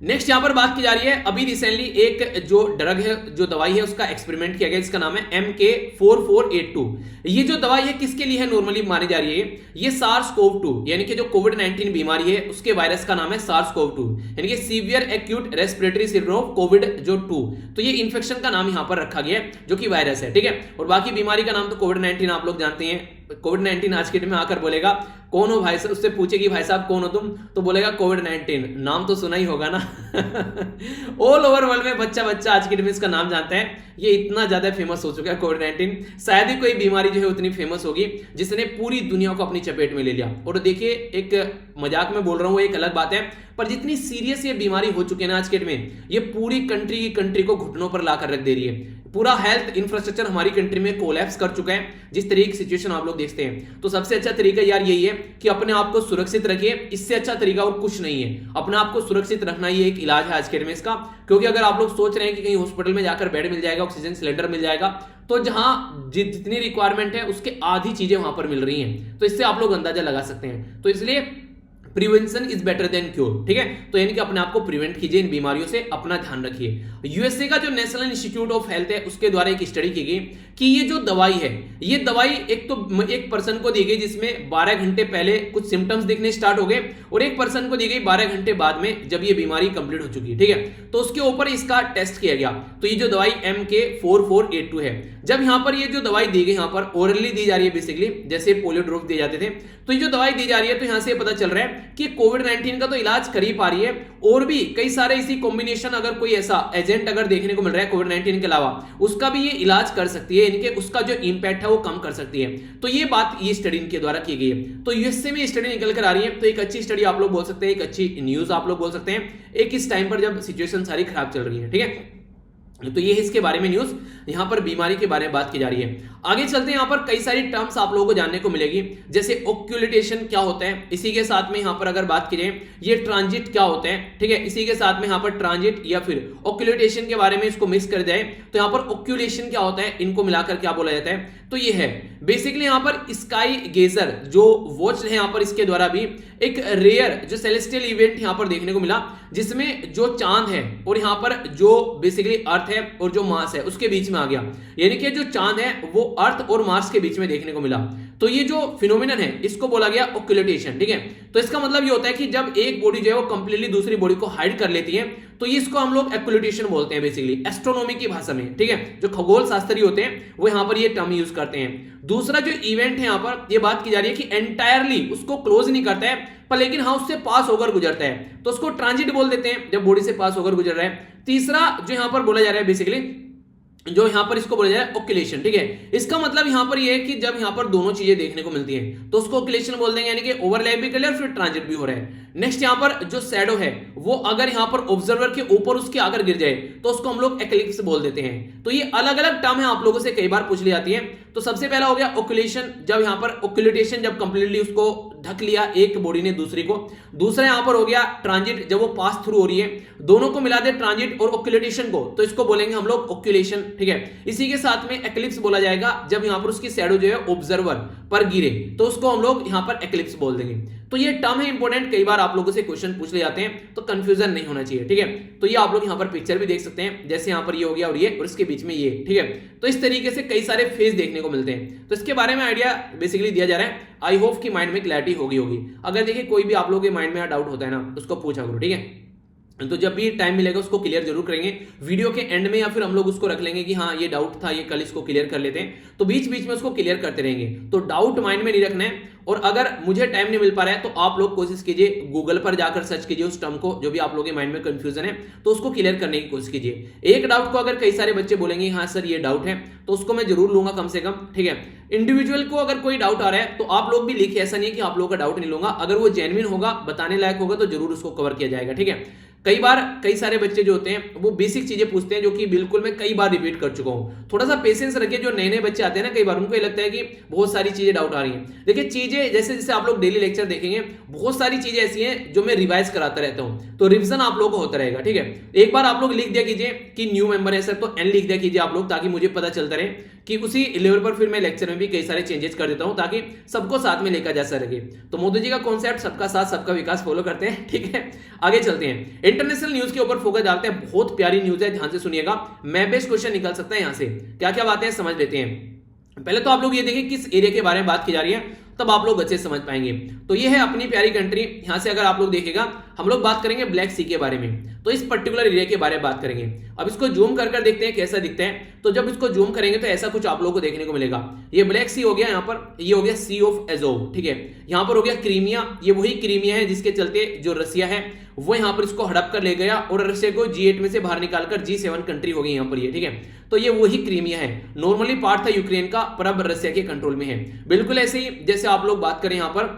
नेक्स्ट यहां पर बात की जा रही है, अभी रिसेंटली एक जो ड्रग है, जो दवाई है, उसका एक्सपेरिमेंट किया गया जिसका नाम है MK4482। ये जो दवाई है किसके लिए है नॉर्मली मानी जा रही है? ये SARS-CoV-2 यानी कि जो कोविड-19 बीमारी है उसके वायरस का नाम है SARS-CoV-2 यानी कि severe acute respiratory syndrome Covid जो 2। तो ये इन्फेक्शन का नाम यहां पर रखा गया है जो कि वायरस है, ठीक है। और बाकी बीमारी का नाम तो कोविड-19 आप लोग जानते हैं। कोविड-19 आज के दिन में आकर बोलेगा कौन हो भाई साहब, उससे पूछेगी भाई साहब कौन हो तुम, तो बोलेगा कोविड-19, नाम तो सुना ही होगा ना। ऑल ओवर वर्ल्ड में बच्चा आज के दिन में इसका नाम जानता है। ये इतना ज्यादा फेमस हो चुका है कोविड-19, शायद ही कोई बीमारी जो है उतनी फेमस होगी जिसने पूरी दुनिया को अपनी चपेट में ले लिया। और देखिए एक मजाक में बोल रहा हूं, वो एक अलग बात है, पर जितनी सीरियस ये बीमारी हो चुकी है ना आज के डेट में, ये पूरी कंट्री की कंट्री को घुटनों पर लाकर रख दे रही है। पूरा हेल्थ इंफ्रास्ट्रक्चर हमारी कंट्री में कोलैप्स कर चुका है, जिस तरीके की सिचुएशन आप लोग देखते हैं। तो सबसे अच्छा तरीका यार यही है कि अपने आप को सुरक्षित रखिए, इससे अच्छा तरीका और कुछ नहीं है। अपने आप को सुरक्षित रखना ये एक इलाज है आज के डेट में इसका। क्योंकि अगर आप लोग सोच रहे हैं कि कहीं हॉस्पिटल में जाकर बेड मिल जाएगा, ऑक्सीजन सिलेंडर मिल जाएगा, तो जहां जितनी रिक्वायरमेंट है उसके आधी चीजें वहां पर मिल रही हैं, तो इससे आप लोग अंदाजा लगा सकते हैं। तो इसलिए prevention is better than cure, ठीक है। तो यानी कि अपने आप को प्रिवेंट कीजिए, इन बीमारियों से अपना ध्यान रखिए। यूएसए का जो नेशनल इंस्टीट्यूट ऑफ हेल्थ है उसके द्वारा एक स्टडी की गई कि ये जो दवाई है, ये दवाई एक पर्सन को दी गई जिसमें 12 घंटे पहले कुछ सिम्टम्स दिखने स्टार्ट हो गए, और एक पर्सन को दी गई 12 घंटे बाद में, जब ये बीमारी कंप्लीट हो चुकी है, ठीक है। तो उसके ऊपर इसका टेस्ट किया गया। तो ये जो दवाई MK4482 है, जब यहां पर ये जो दवाई दी गई, यहां पर ओरली दी जा रही है बेसिकली, जैसे पोलियो ड्रॉप दिए जाते थे, तो ये जो दवाई दी जा रही है, तो यहां से पता चल रहा है कि कोविड-19 का तो इलाज कर ही पा रही है, और भी कई सारे इसी कॉम्बिनेशन अगर कोई ऐसा एजेंट अगर देखने को मिल रहा है कोविड-19 के अलावा, उसका भी ये इलाज कर सकती है, इनके उसका जो इंपैक्ट है वो कम कर सकती है। तो ये बात ये स्टडी इनके द्वारा की गई है। तो यूएसए में स्टडी निकल कर आ रही है, तो एक अच्छी स्टडी आप लोग बोल सकते हैं, एक अच्छी न्यूज आप लोग बोल सकते हैं, एक इस टाइम पर जब सिचुएशन सारी खराब चल रही है, ठीक है। तो ये इसके बारे में न्यूज, यहां पर बीमारी के बारे में बात की जा रही है। आगे चलते हैं, यहां पर कई सारी टर्म्स आप लोगों को जानने को मिलेगी, जैसे ओक्यूलेटेशन क्या होता है, इसी के साथ में यहां पर अगर बात की जाए ये ट्रांजिट क्या होता है, ठीक है। इसी के साथ में यहां पर ट्रांजिट या फिर ओक्यूलेटेशन के बारे में इसको मिक्स कर जाए तो यहां पर ओक्यूलेशन क्या होता है, इनको मिलाकर क्या बोला जाता है, तो ये है बेसिकली यहां पर स्काई गेजर जो वॉच है, यहां पर इसके द्वारा भी एक रेयर जो सेलेस्टियल इवेंट यहां पर देखने को मिला, जिसमें जो चांद है और यहां पर जो बेसिकली अर्थ है और जो मार्स है उसके बीच में आ गया, यानी कि जो चांद है वो अर्थ और मार्स के बीच में देखने को मिला। तो ये जो फिनोमिनन है इसको बोला गया ओक्यूलेटेशन, ठीक है। तो इसका मतलब ये होता है कि जब एक बॉडी जो है वो कंप्लीटली दूसरी बॉडी को हाइड कर लेती है, तो ये इसको हम लोग ओक्यूलेटेशन बोलते हैं बेसिकली एस्ट्रोनॉमी की भाषा में, ठीक है। जो खगोल शास्त्री होते हैं वो यहां पर ये टर्म यूज करते हैं। दूसरा जो इवेंट है यहां पर ये बात की जा रही है कि एंटायरली उसको क्लोज नहीं करता है, पर लेकिन हाँ उससे पास होकर गुजरता है, तो उसको ट्रांजिट बोल देते हैं जब बॉडी से पास होकर गुजर रहा है। तीसरा जो यहां पर बोला जा रहा है बेसिकली, जो यहां पर इसको बोला जा रहा है ओक्यूलेशन, ठीक है। इसका मतलब यहां पर ये है कि जब यहां पर दोनों चीजें देखने को मिलती हैं तो उसको ओक्यूलेशन बोल देंगे, यानी कि ओवरलैप भी कर लिया और फिर ट्रांजिट भी हो रहा है। नेक्स्ट यहां पर जो शैडो है वो अगर यहां पर ऑब्जर्वर के ऊपर उसके आकर गिर जाए तो उसको हम लोग एक्लिप्स बोल देते हैं। तो ये अलग अलग टर्म है, आप लोगों से कई बार पूछ ली जाती है। तो सबसे पहला हो गया ओक्यूलेशन, जब यहां पर ओक्यूलेटेशन जब कंप्लीटली उसको ढक लिया एक बॉडी ने दूसरी को। दूसरा यहां पर हो गया ट्रांजिट, जब वो पास थ्रू हो रही है, दोनों को मिला दे ट्रांजिट और ओक्यूलेटेशन को, तो इसको बोलेंगे हम लोग ओक्यूलेशन, ठीक है। इसी के साथ में एक्लिप्स बोला जाएगा जब यहां पर उसकी शैडो जो है ऑब्जर्वर पर गिरे, तो उसको हम लोग यहां पर एक्लिप्स बोल देंगे। तो ये टर्म है इंपॉर्टेंट, कई बार आप लोगों से क्वेश्चन पूछ ले जाते हैं, तो कंफ्यूजन नहीं होना चाहिए, ठीक है। तो ये आप लोग यहां पर पिक्चर भी देख सकते हैं, जैसे यहां पर ये हो गया और ये, और इसके बीच में ये, ठीक है। तो इस तरीके से कई सारे फेज देखने को मिलते हैं, तो इसके बारे में आइडिया बेसिकली दिया जा रहा है। आई होप कि माइंड में क्लैरिटी होगी। अगर देखिए कोई भी आप लोगों के माइंड में डाउट होता है ना, उसको पूछा करो, ठीक है। तो जब भी टाइम मिलेगा उसको क्लियर जरूर करेंगे वीडियो के एंड में, या फिर हम लोग उसको रख लेंगे कि हाँ ये डाउट था, ये कल इसको क्लियर कर लेते हैं। तो बीच बीच में उसको क्लियर करते रहेंगे, तो डाउट माइंड में नहीं रखना है। और अगर मुझे टाइम नहीं मिल पा रहा है तो आप लोग कोशिश कीजिए गूगल पर जाकर सर्च कीजिए उस टर्म को, जो भी आप लोगों के माइंड में कंफ्यूजन है तो उसको क्लियर करने की कोशिश कीजिए। एक डाउट को अगर कई सारे बच्चे बोलेंगे हाँ सर ये डाउट है, तो उसको मैं जरूर लूंगा कम से कम, ठीक है। इंडिविजुअल को अगर कोई डाउट आ रहा है तो आप लोग भी लिखिए, ऐसा नहीं है कि आप लोगों का डाउट नहीं लूंगा। अगर वो जेन्युइन होगा, बताने लायक होगा, तो जरूर उसको कवर किया जाएगा, ठीक है। कई बार कई सारे बच्चे जो होते हैं वो बेसिक चीजें पूछते हैं, जो कि बिल्कुल मैं कई बार रिपीट कर चुका हूं। थोड़ा सा पेशेंस रखिए, जो नए नए बच्चे आते हैं ना, कई बार उनको ये लगता है कि बहुत सारी चीजें डाउट आ रही हैं। देखिए चीजें जैसे जैसे आप लोग डेली लेक्चर देखेंगे, बहुत सारी चीजें ऐसी हैं जो मैं रिवाइज कराता रहता हूं, तो रिवीजन आप लोगों को होता रहेगा, ठीक है। एक बार आप लोग लिख दिया कीजिए कि न्यू मेंबर है सर, तो एन लिख दिया कीजिए आप लोग, ताकि मुझे पता चलता रहे कि उसी लेवल पर फिर मैं लेक्चर में भी कई सारे चेंजेस कर देता हूं, ताकि सबको साथ में लेकर जा सके। तो मोदी जी का कॉन्सेप्ट सबका साथ सबका विकास फॉलो करते हैं, ठीक है। आगे चलते हैं, इंटरनेशनल न्यूज के ऊपर फोकस डालते हैं। बहुत प्यारी न्यूज है, ध्यान से सुनिएगा, मैं बेस्ट क्वेश्चन निकल सकता है यहां से। क्या क्या बातें हैं समझ लेते हैं। पहले तो आप लोग ये देखिए किस एरिया के बारे में बात की जा रही है, तब आप लोग अच्छे समझ पाएंगे। तो ये है अपनी प्यारी कंट्री। यहां से अगर आप लोग देखेगा, हम लोग बात करेंगे ब्लैक सी के बारे में, तो इस पर्टिकुलर एरिया के बारे में बात करेंगे। अब इसको जूम कर देखते हैं कैसा दिखता है। तो जब इसको जूम करेंगे तो ऐसा कुछ आप लोगों को देखने को मिलेगा। ये ब्लैक सी हो गया, यहाँ पर ये हो गया सी ऑफ एजोव, ठीक है। यहाँ पर हो गया क्रीमिया, ये वही क्रीमिया है जिसके चलते जो रसिया है वो यहाँ पर इसको हड़प कर ले गया और रशिया को G8 में से बाहर निकालकर G7 कंट्री हो गई यहाँ पर ये, ठीक है। तो ये वही क्रीमिया है, नॉर्मली पार्ट था यूक्रेन का, पर अब रशिया के कंट्रोल में है। बिल्कुल ऐसे ही जैसे आप लोग बात करें यहाँ पर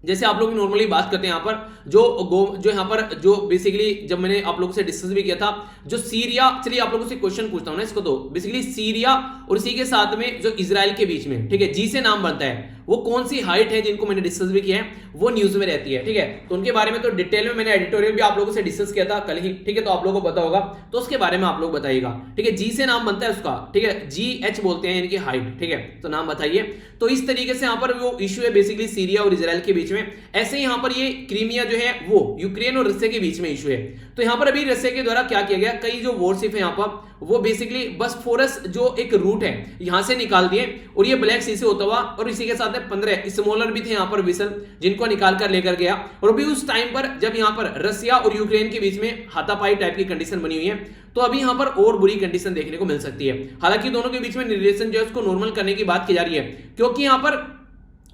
जैसे आप लोग नॉर्मली बात करते हैं यहाँ पर जो यहाँ पर जो बेसिकली जब मैंने आप लोगों से डिस्कस भी किया था जो सीरिया, चलिए आप लोगों से क्वेश्चन पूछता हूं ना इसको, तो बेसिकली सीरिया और इसी के साथ में जो इजराइल के बीच में, ठीक है, जी से नाम बनता है, वो कौन सी हाइट है जिनको मैंने डिस्कस भी किया है, वो न्यूज में रहती है, ठीक है। तो उनके बारे में तो डिटेल में मैंने एडिटोरियल भी आप लोगों से डिस्कस किया था कल ही, ठीक है, तो आप लोगों को पता होगा, तो उसके बारे में आप लोग बताइएगा, ठीक है। जी से नाम बनता है उसका, ठीक है, GH बोलते हैं इनकी हाइट, ठीक है, तो नाम बताइए। तो इस तरीके से यहाँ पर वो इश्यू है बेसिकली सीरिया और इजराइल के बीच में। ऐसे ही यहाँ पर ये क्रीमिया जो है वो यूक्रेन और रशिया के बीच में इश्यू है। तो यहाँ पर अभी रशिया के द्वारा क्या किया गया, कई जो वॉरशिप है यहाँ पर वो बेसिकली बॉस्फोरस जो एक रूट है यहां से निकाल दिए और ये ब्लैक सी से होता हुआ, और इसी के साथ में 15 स्मॉलर भी थे यहाँ पर विसल जिनको निकाल कर लेकर गया। और अभी उस टाइम पर जब यहाँ पर रशिया और यूक्रेन के बीच में हाथापाई टाइप की कंडीशन बनी हुई है, तो अभी यहाँ पर और बुरी कंडीशन देखने को मिल सकती है। हालांकि दोनों के बीच में रिलेशन जो है उसको नॉर्मल करने की बात की जा रही है, क्योंकि यहाँ पर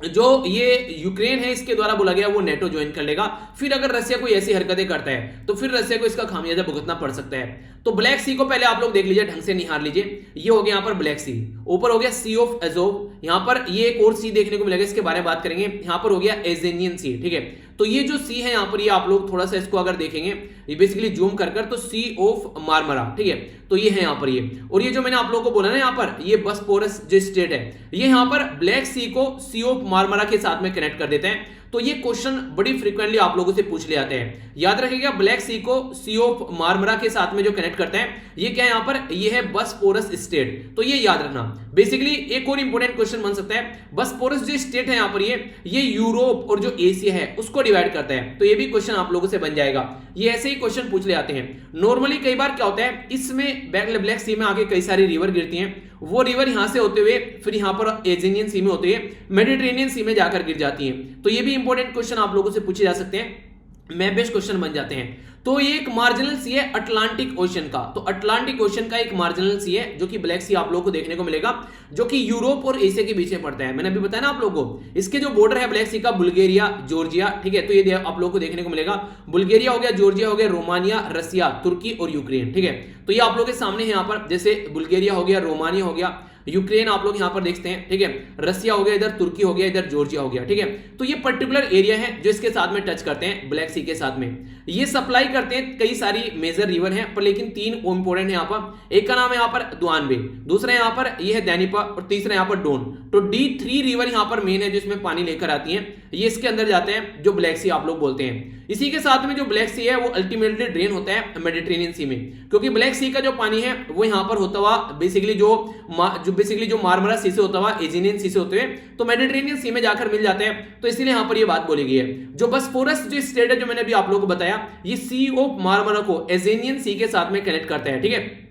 जो ये यूक्रेन है इसके द्वारा बोला गया वो नेटो ज्वाइन कर लेगा। फिर अगर रशिया कोई ऐसी हरकतें करता है तो फिर रशिया को इसका खामियाजा भुगतना पड़ सकता है। तो ब्लैक सी को पहले आप लोग देख लीजिए, ढंग से निहार लीजिए। ये हो गया यहाँ पर ब्लैक सी, ऊपर हो गया सी ऑफ एजोव, यहाँ पर ये एक और सी देखने को मिलेगा, इसके बारे में बात करेंगे। यहाँ पर हो गया एजेनियन सी, ठीक है। तो ये जो सी है यहाँ पर, ये आप लोग थोड़ा सा इसको अगर देखेंगे ये बेसिकली जूम कर तो सी ऑफ मार्मरा, ठीक है, तो ये है यहाँ पर ये। और ये जो मैंने आप लोगों को बोला ना यहाँ पर ये बॉस्फोरस जो स्टेट है, ये यहाँ पर ब्लैक सी को सी ऑफ मार्मरा के साथ में कनेक्ट कर देते हैं। तो ये क्वेश्चन बड़ी फ्रीक्वेंटली आप लोगों से पूछ ले आते हैं, याद रखिएगा। ब्लैक सी को सी ऑफ मार्मरा के साथ में जो कनेक्ट करते हैं ये क्या है यहाँ पर, ये है बॉस्फोरस स्टेट, तो ये याद रखना। बेसिकली एक और इंपॉर्टेंट क्वेश्चन बन सकता है, बॉस्फोरस जो स्टेट है यहाँ पर ये यूरोप और जो एशिया है उसको डिवाइड करता है, तो ये भी क्वेश्चन आप लोगों से बन जाएगा। ये ऐसे ही क्वेश्चन पूछ ले आते हैं नॉर्मली। कई बार क्या होता है, इसमें ब्लैक सी में आगे कई सारी रिवर गिरती हैं, वो रिवर यहां से होते हुए फिर यहां पर एजेनियन सी में होते हुए मेडिटेरेनियन सी में जाकर गिर जाती हैं। तो ये भी इंपॉर्टेंट क्वेश्चन आप लोगों से पूछे जा सकते हैं, मैप बेस्ड क्वेश्चन बन जाते हैं। तो ये एक मार्जिनल सी है अटलांटिक ओशन का, तो अटलांटिक ओशन का एक मार्जिनल सी है जो कि ब्लैक सी आप लोगों को देखने को मिलेगा, जो कि यूरोप और एशिया के बीच में पड़ता है। मैंने अभी बताया ना आप लोगों को, इसके जो बॉर्डर है ब्लैक सी का, बुल्गारिया, जॉर्जिया, ठीक है, तो ये आप लोगों को देखने को मिलेगा। बुल्गारिया हो गया, जॉर्जिया हो गया, रोमानिया, रसिया, तुर्की और यूक्रेन, ठीक है। तो ये आप लोगों के सामने है यहाँ पर, जैसे बुल्गारिया हो गया, रोमानिया हो गया, यूक्रेन आप लोग यहां पर देखते हैं, ठीक है, रसिया हो गया, इधर तुर्की हो गया, इधर जॉर्जिया हो गया, ठीक है। तो ये पर्टिकुलर एरिया है जो इसके साथ में टच करते हैं ब्लैक सी के साथ में। ये सप्लाई करते हैं कई सारी मेजर रिवर हैं, पर लेकिन तीन इंपॉर्टेंट है यहाँ पर। एक का नाम है यहाँ पर दुआनबे, दूसरा यहाँ पर ये है दैनिपा और तीसरा यहाँ पर डोन। तो D3 रिवर यहाँ पर मेन है जो इसमें पानी लेकर आती है, ये इसके अंदर जाते हैं जो ब्लैक सी आप लोग बोलते हैं। इसी के साथ में जो ब्लैक सी है वो अल्टीमेटली ड्रेन होता है मेडिटेरेनियन सी में, क्योंकि ब्लैक सी का जो पानी है वो यहाँ पर होता हुआ बेसिकली जो मार्मरा सी से होता हुआ एजिनियन सी से होते हुए तो मेडिटेरेनियन सी में जाकर मिल जाते हैं। तो इसलिए यहाँ पर ये बात बोली गई है। जो बॉस्फोरस जो स्टेट है जो मैंने अभी आप लोगों को बताया, ये सी ऑफ मार्मरा को एजेनियन सी के साथ में कनेक्ट करता है, ठीक है।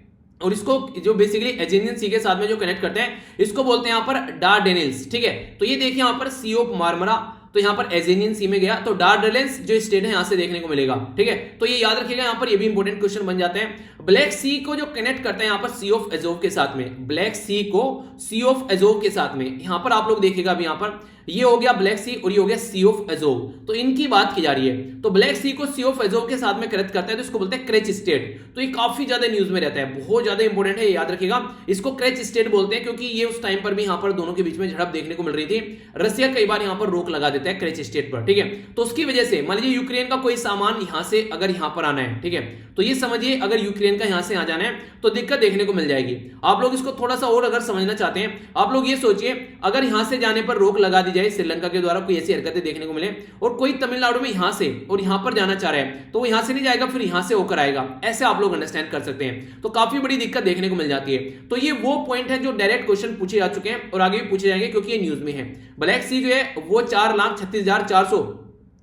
और इसको जो बेसिकली एजेनियन सी के साथ में जो कनेक्ट करते हैं इसको बोलते हैं यहाँ पर डार्डेनिल्स, ठीक है। तो ये देखिए यहाँ पर सी ऑफ मार्मरा, तो यहाँ पर एजेनियन सी में गया तो डार्डेनिल्स जो स्टेट है यहाँ से देखने को मिलेगा, ठीक है। तो ये याद रखिएगा, यहाँ पर ये भी इंपॉर्टेंट क्वेश्चन बन जाते हैं। ब्लैक सी को जो कनेक्ट करते हैं यहाँ पर सी ऑफ एजोव के साथ में, ब्लैक सी को सी ऑफ एजोव के साथ में, यहाँ पर आप लोग देखिएगा अभी यहाँ पर ये हो गया ब्लैक सी और ये हो गया सी ऑफ एजोव, तो इनकी बात की जा रही है। तो ब्लैक सी को सी ऑफ एजोव के साथ में कनेक्ट करता है तो इसको बोलते हैं क्रेच स्टेट। तो ये काफी ज्यादा न्यूज में रहता है, बहुत ज्यादा इंपॉर्टेंट है, याद रखिएगा। इसको क्रेच स्टेट बोलते हैं क्योंकि ये उस टाइम पर भी यहाँ पर दोनों के बीच में झड़प देखने को मिल रही थी। रसिया कई बार यहाँ पर रोक लगा देता है क्रेच स्टेट पर, ठीक है। तो उसकी वजह से मान लीजिए यूक्रेन का कोई सामान यहाँ से अगर यहाँ पर आना है, ठीक है, तो ये समझिए अगर यूक्रेन का यहाँ से आ जाना है तो दिक्कत देखने को मिल जाएगी। आप लोग इसको थोड़ा सा और अगर समझना चाहते हैं, आप लोग ये सोचिए अगर यहाँ से जाने पर रोक लगा दी जाए, श्रीलंका के द्वारा कोई ऐसी हरकतें देखने को मिले और कोई तमिलनाडु में यहाँ से और यहाँ पर जाना चाह रहा है तो वो यहाँ से नहीं जाएगा, फिर यहाँ से होकर आएगा, ऐसे आप लोग अंडरस्टैंड कर सकते हैं। तो काफी बड़ी दिक्कत देखने को मिल जाती है। तो ये वो पॉइंट है जो डायरेक्ट क्वेश्चन पूछे जा चुके हैं और आगे भी पूछे जाएंगे क्योंकि ये न्यूज में है। ब्लैक सी जो है वो 4,36,400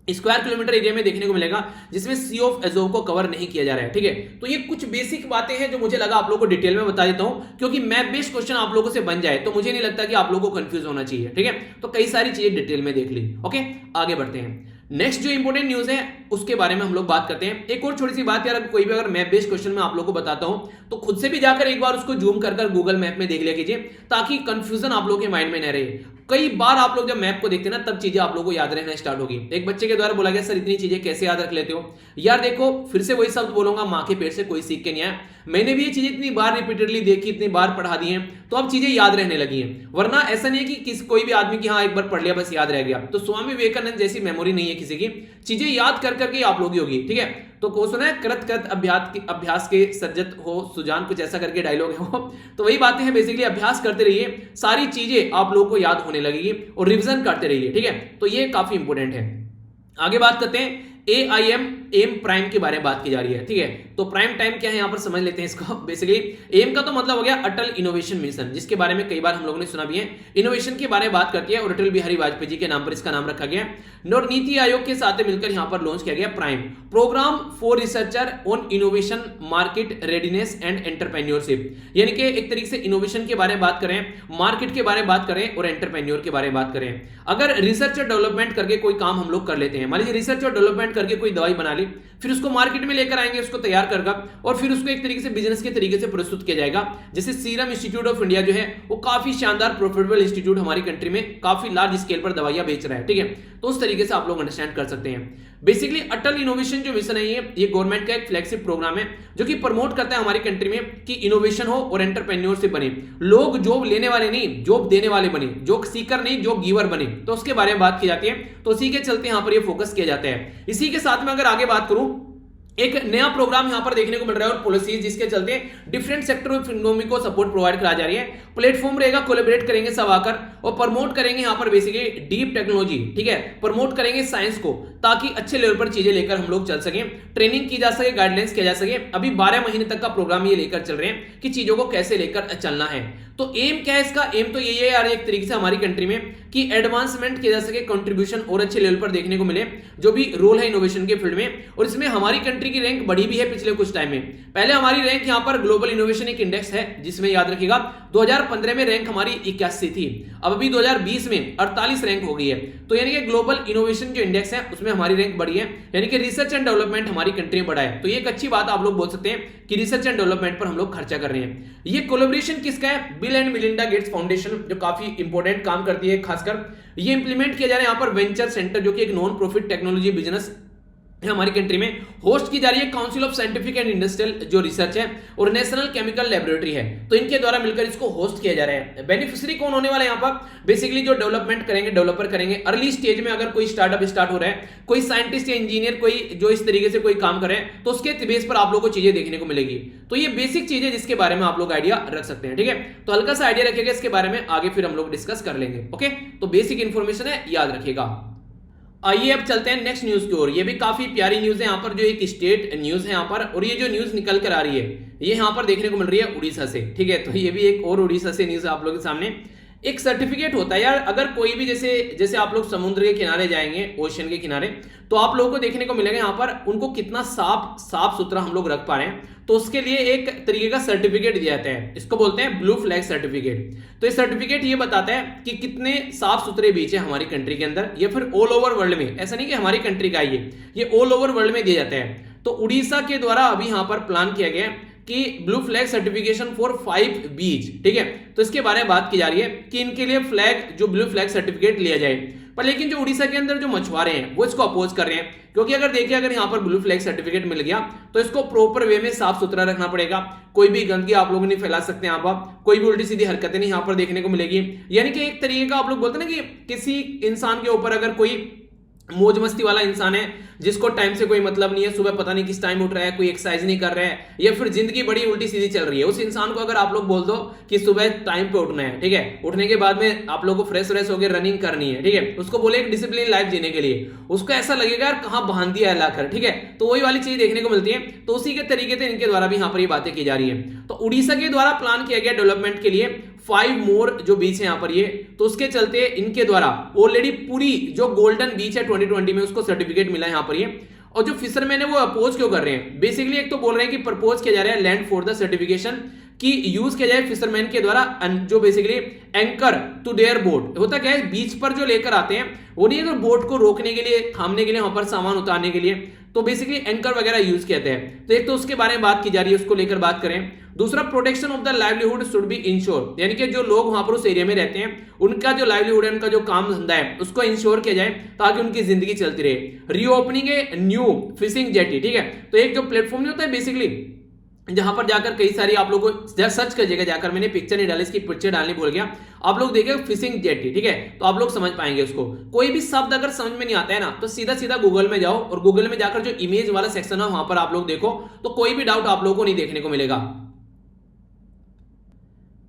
स्क्वायर किलोमीटर एरिया में देखने को मिलेगा, जिसमें सी ऑफ एजोव को कवर नहीं किया जा रहा है, ठीक है। तो ये कुछ बेसिक बातें हैं जो मुझे लगा आप लोगों को डिटेल में बता देता हूं, क्योंकि मैप बेस्ड क्वेश्चन आप लोगों से बन जाए तो मुझे नहीं लगता कि आप लोगों को कंफ्यूज होना चाहिए, ठीक है। तो कई सारी चीजें डिटेल में देख ली, ओके। आगे बढ़ते हैं, नेक्स्ट जो इंपॉर्टेंट न्यूज है उसके बारे में हम लोग बात करते हैं। एक और छोटी सी बात यार, कोई भी अगर मैप बेस्ड क्वेश्चन में आप लोगों को बताता हूं तो खुद से भी जाकर एक बार उसको जूम कर गूगल मैप में देख लिया कीजिए, ताकि कंफ्यूजन आप लोगों के माइंड में न रहे। कई बार आप लोग जब मैप को देखते हैं ना, तब चीजें आप लोगों को याद रहना स्टार्ट होगी। एक बच्चे के द्वारा बोला गया, सर इतनी चीजें कैसे याद रख लेते हो? यार देखो, फिर से वही शब्द बोलूंगा, माँ के पेट से कोई सीख के नहीं आया। मैंने भी ये चीजें इतनी बार रिपीटेडली देखी, इतनी बार पढ़ा दी हैं, तो अब चीजें याद रहने लगी हैं। वरना ऐसा नहीं है कि कोई भी आदमी की हाँ एक बार पढ़ लिया बस याद रह गया। तो स्वामी विवेकानंद जैसी मेमोरी नहीं है किसी की, चीजें याद कर करके आप लोग की होगी। ठीक है, तो को सुना है, करत करत अभ्यास के सर्जत हो सुजान, कुछ ऐसा करके डायलॉग है वो। तो वही बातें हैं, बेसिकली अभ्यास करते रहिए, सारी चीजें आप लोगों को याद होने लगेगी, और रिवीजन करते रहिए। ठीक है, तो ये काफी इंपॉर्टेंट है। आगे बात करते हैं AIM एम प्राइम के बारे में बात की जा रही है। ठीक है, तो प्राइम टाइम क्या है यहां पर समझ लेते हैं इसको। बेसिकली एम का तो मतलब हो गया अटल इनोवेशन मिशन, जिसके बारे में कई बार हम लोगों ने सुना भी है। इनोवेशन के बारे में बात करती है, और अटल बिहारी वाजपेयी जी के नाम पर इसका नाम रखा गया। और नीति आयोग के साथ मिलकर यहां पर लॉन्च किया गया prime, programme for researcher on innovation, market readiness and entrepreneurship. यानी कि एक तरीके से इनोवेशन के बारे में बात करें, मार्केट के बारे में बात करें, और एंटरप्रेन्योर के बारे में बात करें। अगर रिसर्च और डेवलपमेंट करके कोई काम हम लोग कर लेते हैं, मान लीजिए रिसर्च और डेवलपमेंट करके कोई दवाई बना ली, फिर उसको मार्केट में लेकर आएंगे, उसको तैयार कर, और फिर उसको एक तरीके से बिजनेस के तरीके से प्रस्तुत किया जाएगा। जैसे सीरम इंस्टीट्यूट ऑफ इंडिया जो है वो काफी शानदार प्रॉफिटेबल इंस्टीट्यूट हमारी कंट्री में काफी लार्ज स्केल पर दवाइयां बेच रहा है। ठीक है, तो उस तरीके से आप लोग अंडरस्टैंड कर सकते हैं। बेसिकली अटल इनोवेशन जो मिशन है, ये गवर्नमेंट का एक फ्लैगशिप प्रोग्राम है, जो कि प्रमोट करता है हमारी कंट्री में कि इनोवेशन हो और एंटरप्रेन्योरशिप बने, लोग जॉब लेने वाले नहीं जॉब देने वाले बने, जॉब सीकर नहीं जॉब गिवर बने। तो उसके बारे में बात की जाती है, तो उसी के चलते यहां पर ये फोकस किया जाता है। इसी के साथ में अगर आगे बात करूं, एक नया प्रोग्राम यहां पर देखने को मिल रहा है और पॉलिसीज, जिसके चलते डिफरेंट सेक्टर ऑफ इकोनॉमी को सपोर्ट प्रोवाइड करा जा रही है। प्लेटफॉर्म रहेगा, कोलैबोरेट करेंगे सब आकर, और प्रमोट करेंगे यहां पर बेसिकली डीप टेक्नोलॉजी। ठीक है, प्रमोट करेंगे साइंस को, ताकि अच्छे लेवल पर चीजें लेकर हम लोग चल सकें, ट्रेनिंग की जा सके, गाइडलाइंस किया जा सके। अभी 12 महीने तक का प्रोग्राम ये लेकर चल रहे हैं कि चीजों को कैसे लेकर चलना है। तो एम क्या है इसका? एम तो यही है यार, एक तरीके से हमारी कंट्री में कि एडवांसमेंट किया जा सके, कंट्रीब्यूशन और अच्छे लेवल पर देखने को मिले, जो भी रोल है इनोवेशन के फील्ड में। और इसमें हमारी कंट्री की रैंक बढ़ी भी है पिछले कुछ टाइम में। पहले हमारी रैंक यहां पर ग्लोबल इनोवेशन एक इंडेक्स है, जिसमें याद रखिएगा 2015 में रैंक हमारी 81 थी, अब अभी 2020 में 48 रैंक हो गई है। तो यानी कि ग्लोबल इनोवेशन जो इंडेक्स है उसमें हमारी रैंक बढ़ी है, यानी कि रिसर्च एंड डेवलपमेंट हमारी कंट्री में बढ़ा है। तो ये एक अच्छी बात आप लोग बोल सकते हैं कि रिसर्च एंड डेवलपमेंट पर हम लोग खर्चा कर रहे हैं। ये कोलैबोरेशन किसका है? Bill and Melinda Gates foundation, जो काफी इंपॉर्टेंट काम करती है, खासकर ये इंप्लीमेंट किया जा रहा है यहाँ पर वेंचर सेंटर, जो कि एक नॉन प्रॉफिट टेक्नोलॉजी बिजनेस हमारी कंट्री में होस्ट की जा रही है। Council of scientific and industrial जो रिसर्च है, और नेशनल केमिकल लेबोरेटरी है, तो इनके द्वारा मिलकर इसको होस्ट किया जा रहा है। बेनिफिशियरी कौन होने वाला है यहाँ पर? बेसिकली जो डेवलपमेंट करेंगे, डेवलपर करेंगे, अर्ली स्टेज में अगर कोई स्टार्टअप स्टार्ट हो रहा है, कोई साइंटिस्ट या इंजीनियर कोई जो इस तरीके से कोई काम करे, तो उसके बेस पर आप लोगों को चीजें देखने को मिलेगी। तो ये बेसिक चीजें जिसके बारे में आप लोग आइडिया रख सकते हैं। ठीक है, तो हल्का सा आइडिया रखिएगा इसके बारे में, आगे फिर हम लोग डिस्कस कर लेंगे। ओके, तो बेसिक इंफॉर्मेशन है, याद रखिएगा। आइए अब चलते हैं नेक्स्ट न्यूज की ओर। ये भी काफी प्यारी न्यूज है, यहाँ पर जो एक स्टेट न्यूज है यहाँ पर, और ये जो न्यूज निकल कर आ रही है ये यहाँ पर देखने को मिल रही है उड़ीसा से। ठीक है, तो ये भी एक और उड़ीसा से न्यूज आप लोगों के सामने। एक सर्टिफिकेट होता है यार, अगर कोई भी जैसे आप लोग समुद्र के किनारे जाएंगे, ओशन के किनारे, तो आप लोगों को देखने को मिलेगा यहाँ पर उनको कितना साफ सुथरा हम लोग रख पा रहे हैं। तो उसके लिए एक तरीके का सर्टिफिकेट दिया जाता है, इसको बोलते हैं ब्लू फ्लैग सर्टिफिकेट। तो ये सर्टिफिकेट ये बताता है कि कितने साफ सुथरे बीच है हमारी कंट्री के अंदर, या फिर ऑल ओवर वर्ल्ड में। ऐसा नहीं कि हमारी कंट्री का ये ऑल ओवर वर्ल्ड में दिया जाता है। तो उड़ीसा के द्वारा अभी यहाँ पर प्लान किया गया कि ब्लू फ्लैग सर्टिफिकेशन फॉर 5 बीच। ठीक है, तो इसके बारे में बात की जा रही है कि इनके लिए फ्लैग जो ब्लू फ्लैग सर्टिफिकेट लिया जाए। पर लेकिन जो उड़ीसा के अंदर जो मछुआरे हैं वो इसको अपोज कर रहे हैं, क्योंकि अगर यहाँ पर ब्लू फ्लैग सर्टिफिकेट मिल गया तो इसको प्रॉपर वे में साफ सुथरा रखना पड़ेगा। कोई भी गंदगी आप लोग नहीं फैला सकते, यहाँ पर कोई भी उल्टी सीधी हरकतें नहीं यहाँ पर देखने को मिलेगी। यानी कि एक तरीके का आप लोग बोलते हैं ना कि किसी इंसान के ऊपर अगर कोई मौज मस्ती वाला इंसान है, जिसको टाइम से कोई मतलब नहीं है, सुबह पता नहीं किस टाइम उठ रहा है, कोई एक्सरसाइज नहीं कर रहा है, या फिर जिंदगी बड़ी उल्टी सीधी चल रही है, उस इंसान को अगर आप लोग बोल दो कि सुबह टाइम पे उठना है, ठीक है, उठने के बाद में आप लोगों को फ्रेश होकर रनिंग करनी है, ठीक है, उसको बोले एक डिसिप्लिन लाइफ जीने के लिए, उसको ऐसा लगेगा यार कहां बांध दिया है लाकर। ठीक है, तो वही वाली चीज देखने को मिलती है। तो उसी के तरीके से इनके द्वारा भी यहाँ पर ये बातें की जा रही है। तो उड़ीसा के द्वारा प्लान किया गया डेवलपमेंट के लिए 5 मोर जो बीच है यहाँ पर ये, तो उसके चलते इनके द्वारा ऑलरेडी पूरी जो गोल्डन बीच है 2020 में उसको सर्टिफिकेट मिला है यहाँ पर ये। और जो फिशरमैन है वो अपोज क्यों कर रहे हैं? बेसिकली एक तो बोल रहे हैं कि प्रपोज किया जा रहा है लैंड फॉर द सर्टिफिकेशन की यूज किया जाए फिशरमैन के द्वारा, जो basically anchor to their boat. होता क्या है, बीच पर जो लेकर आते हैं वो नहीं है, तो बोट को रोकने के लिए, थामने के लिए, वहां पर सामान उतारने के लिए, तो बेसिकली एंकर वगैरह यूज किए हैं। तो एक तो उसके बारे में बात की जा रही है, उसको लेकर बात करें। दूसरा, protection of the livelihood should be ensure, यानी कि जो लोग वहां पर उस एरिया में रहते हैं उनका जो लाइवलीहुड है, उनका जो काम धंधा है, उसको इंश्योर किया जाए ताकि उनकी जिंदगी चलती रहे। Reopening a new fishing jetty, ठीक है। तो एक जो प्लेटफॉर्म नहीं होता है बेसिकली जहां पर जाकर कई सारी आप लोगों को सर्च करिएगा जाकर, मैंने पिक्चर नहीं डाली, इसकी पिक्चर डालनी भूल गया, आप लोग देखिए फिशिंग जेटी, ठीक है, तो आप लोग समझ पाएंगे उसको। कोई भी शब्द अगर समझ में नहीं आता है ना तो सीधा सीधा गूगल में जाओ और गूगल में जाकर जो इमेज वाला सेक्शन है वहां पर आप लोग देखो, तो कोई भी डाउट आप लोगों को नहीं देखने को मिलेगा।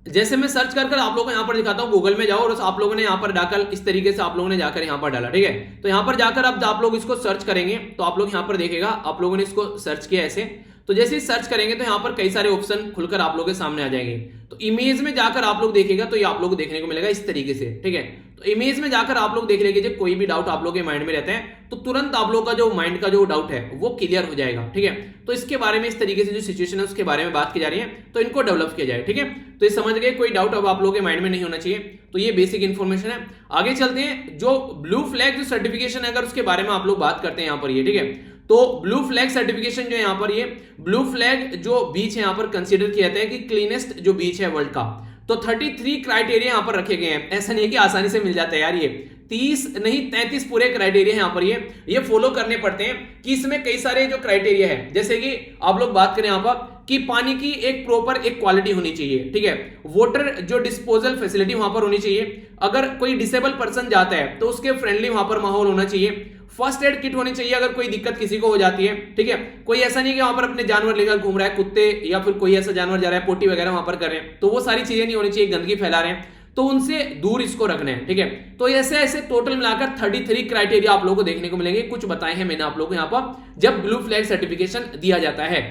जैसे मैं सर्च कर आप लोगों को यहां पर दिखाता हूं, गूगल में जाओ और आप लोगों ने यहां पर डालकर इस तरीके से आप लोगों ने जाकर यहां पर डाला, ठीक है। तो यहां पर जाकर अब आप लोग इसको सर्च करेंगे तो आप लोग यहां पर देखेगा आप लोगों ने इसको सर्च किया ऐसे, तो जैसे ही सर्च करेंगे तो यहां पर कई सारे ऑप्शन खुलकर आप लोगों के सामने आ जाएंगे। तो इमेज में जाकर आप लोग देखेगा तो ये आप लोग को देखने को मिलेगा इस तरीके से, ठीक है। तो इमेज में जाकर आप लोग देख लेंगे, कोई भी डाउट आप लोग के माइंड में रहता है तो तुरंत आप लोग का जो माइंड का जो डाउट है वो क्लियर हो जाएगा, ठीक है। तो इसके बारे में इस तरीके से जो सिचुएशन है उसके बारे में बात की जा रही है, तो इनको डेवलप किया जाए, ठीक है। तो ये समझ गए, कोई डाउट अब आप लोगों के माइंड में नहीं होना चाहिए। तो ये बेसिक इंफॉर्मेशन है। आगे चलते हैं, जो ब्लू फ्लैग जो सर्टिफिकेशन है अगर उसके बारे में आप लोग बात करते हैं यहाँ पर ये, ठीक है। तो ब्लू फ्लैग सर्टिफिकेशन जो है यहाँ पर ये ब्लू फ्लैग जो बीच है यहाँ पर कंसीडर किया जाता है कि क्लीनेस्ट जो बीच है वर्ल्ड का। तो 33 क्राइटेरिया यहाँ पर रखे गए हैं, ऐसा नहीं है कि आसानी से मिल जाता है यार, ये 30 नहीं 33 पूरे क्राइटेरिया यहाँ पर ये फॉलो करने पड़ते हैं कि इसमें कई सारे जो क्राइटेरिया है, जैसे कि आप लोग बात करें यहाँ पर कि पानी की एक प्रॉपर एक क्वालिटी होनी चाहिए, ठीक है। वाटर जो डिस्पोजल फैसिलिटी वहां पर होनी चाहिए, अगर कोई डिसेबल पर्सन जाता है तो उसके फ्रेंडली वहां पर माहौल होना चाहिए। फर्स्ट एड किट होनी चाहिए अगर कोई दिक्कत किसी को हो जाती है, ठीक है। कोई ऐसा नहीं कि वहां पर अपने जानवर लेकर घूम रहा है, कुत्ते या फिर कोई ऐसा जानवर जा रहा है पोटी वगैरह वहां पर कर रहे हैं, तो वो सारी चीजें नहीं होनी चाहिए, गंदगी फैला रहे हैं, तो उनसे दूर इसको रखना है, ठीक है। तो ऐसे ऐसे टोटल मिलाकर 33 क्राइटेरिया आप लोगों को देखने को मिलेंगे, कुछ बताए हैं मैंने आप लोगों को यहाँ पर जब ब्लू फ्लैग सर्टिफिकेशन दिया जाता है।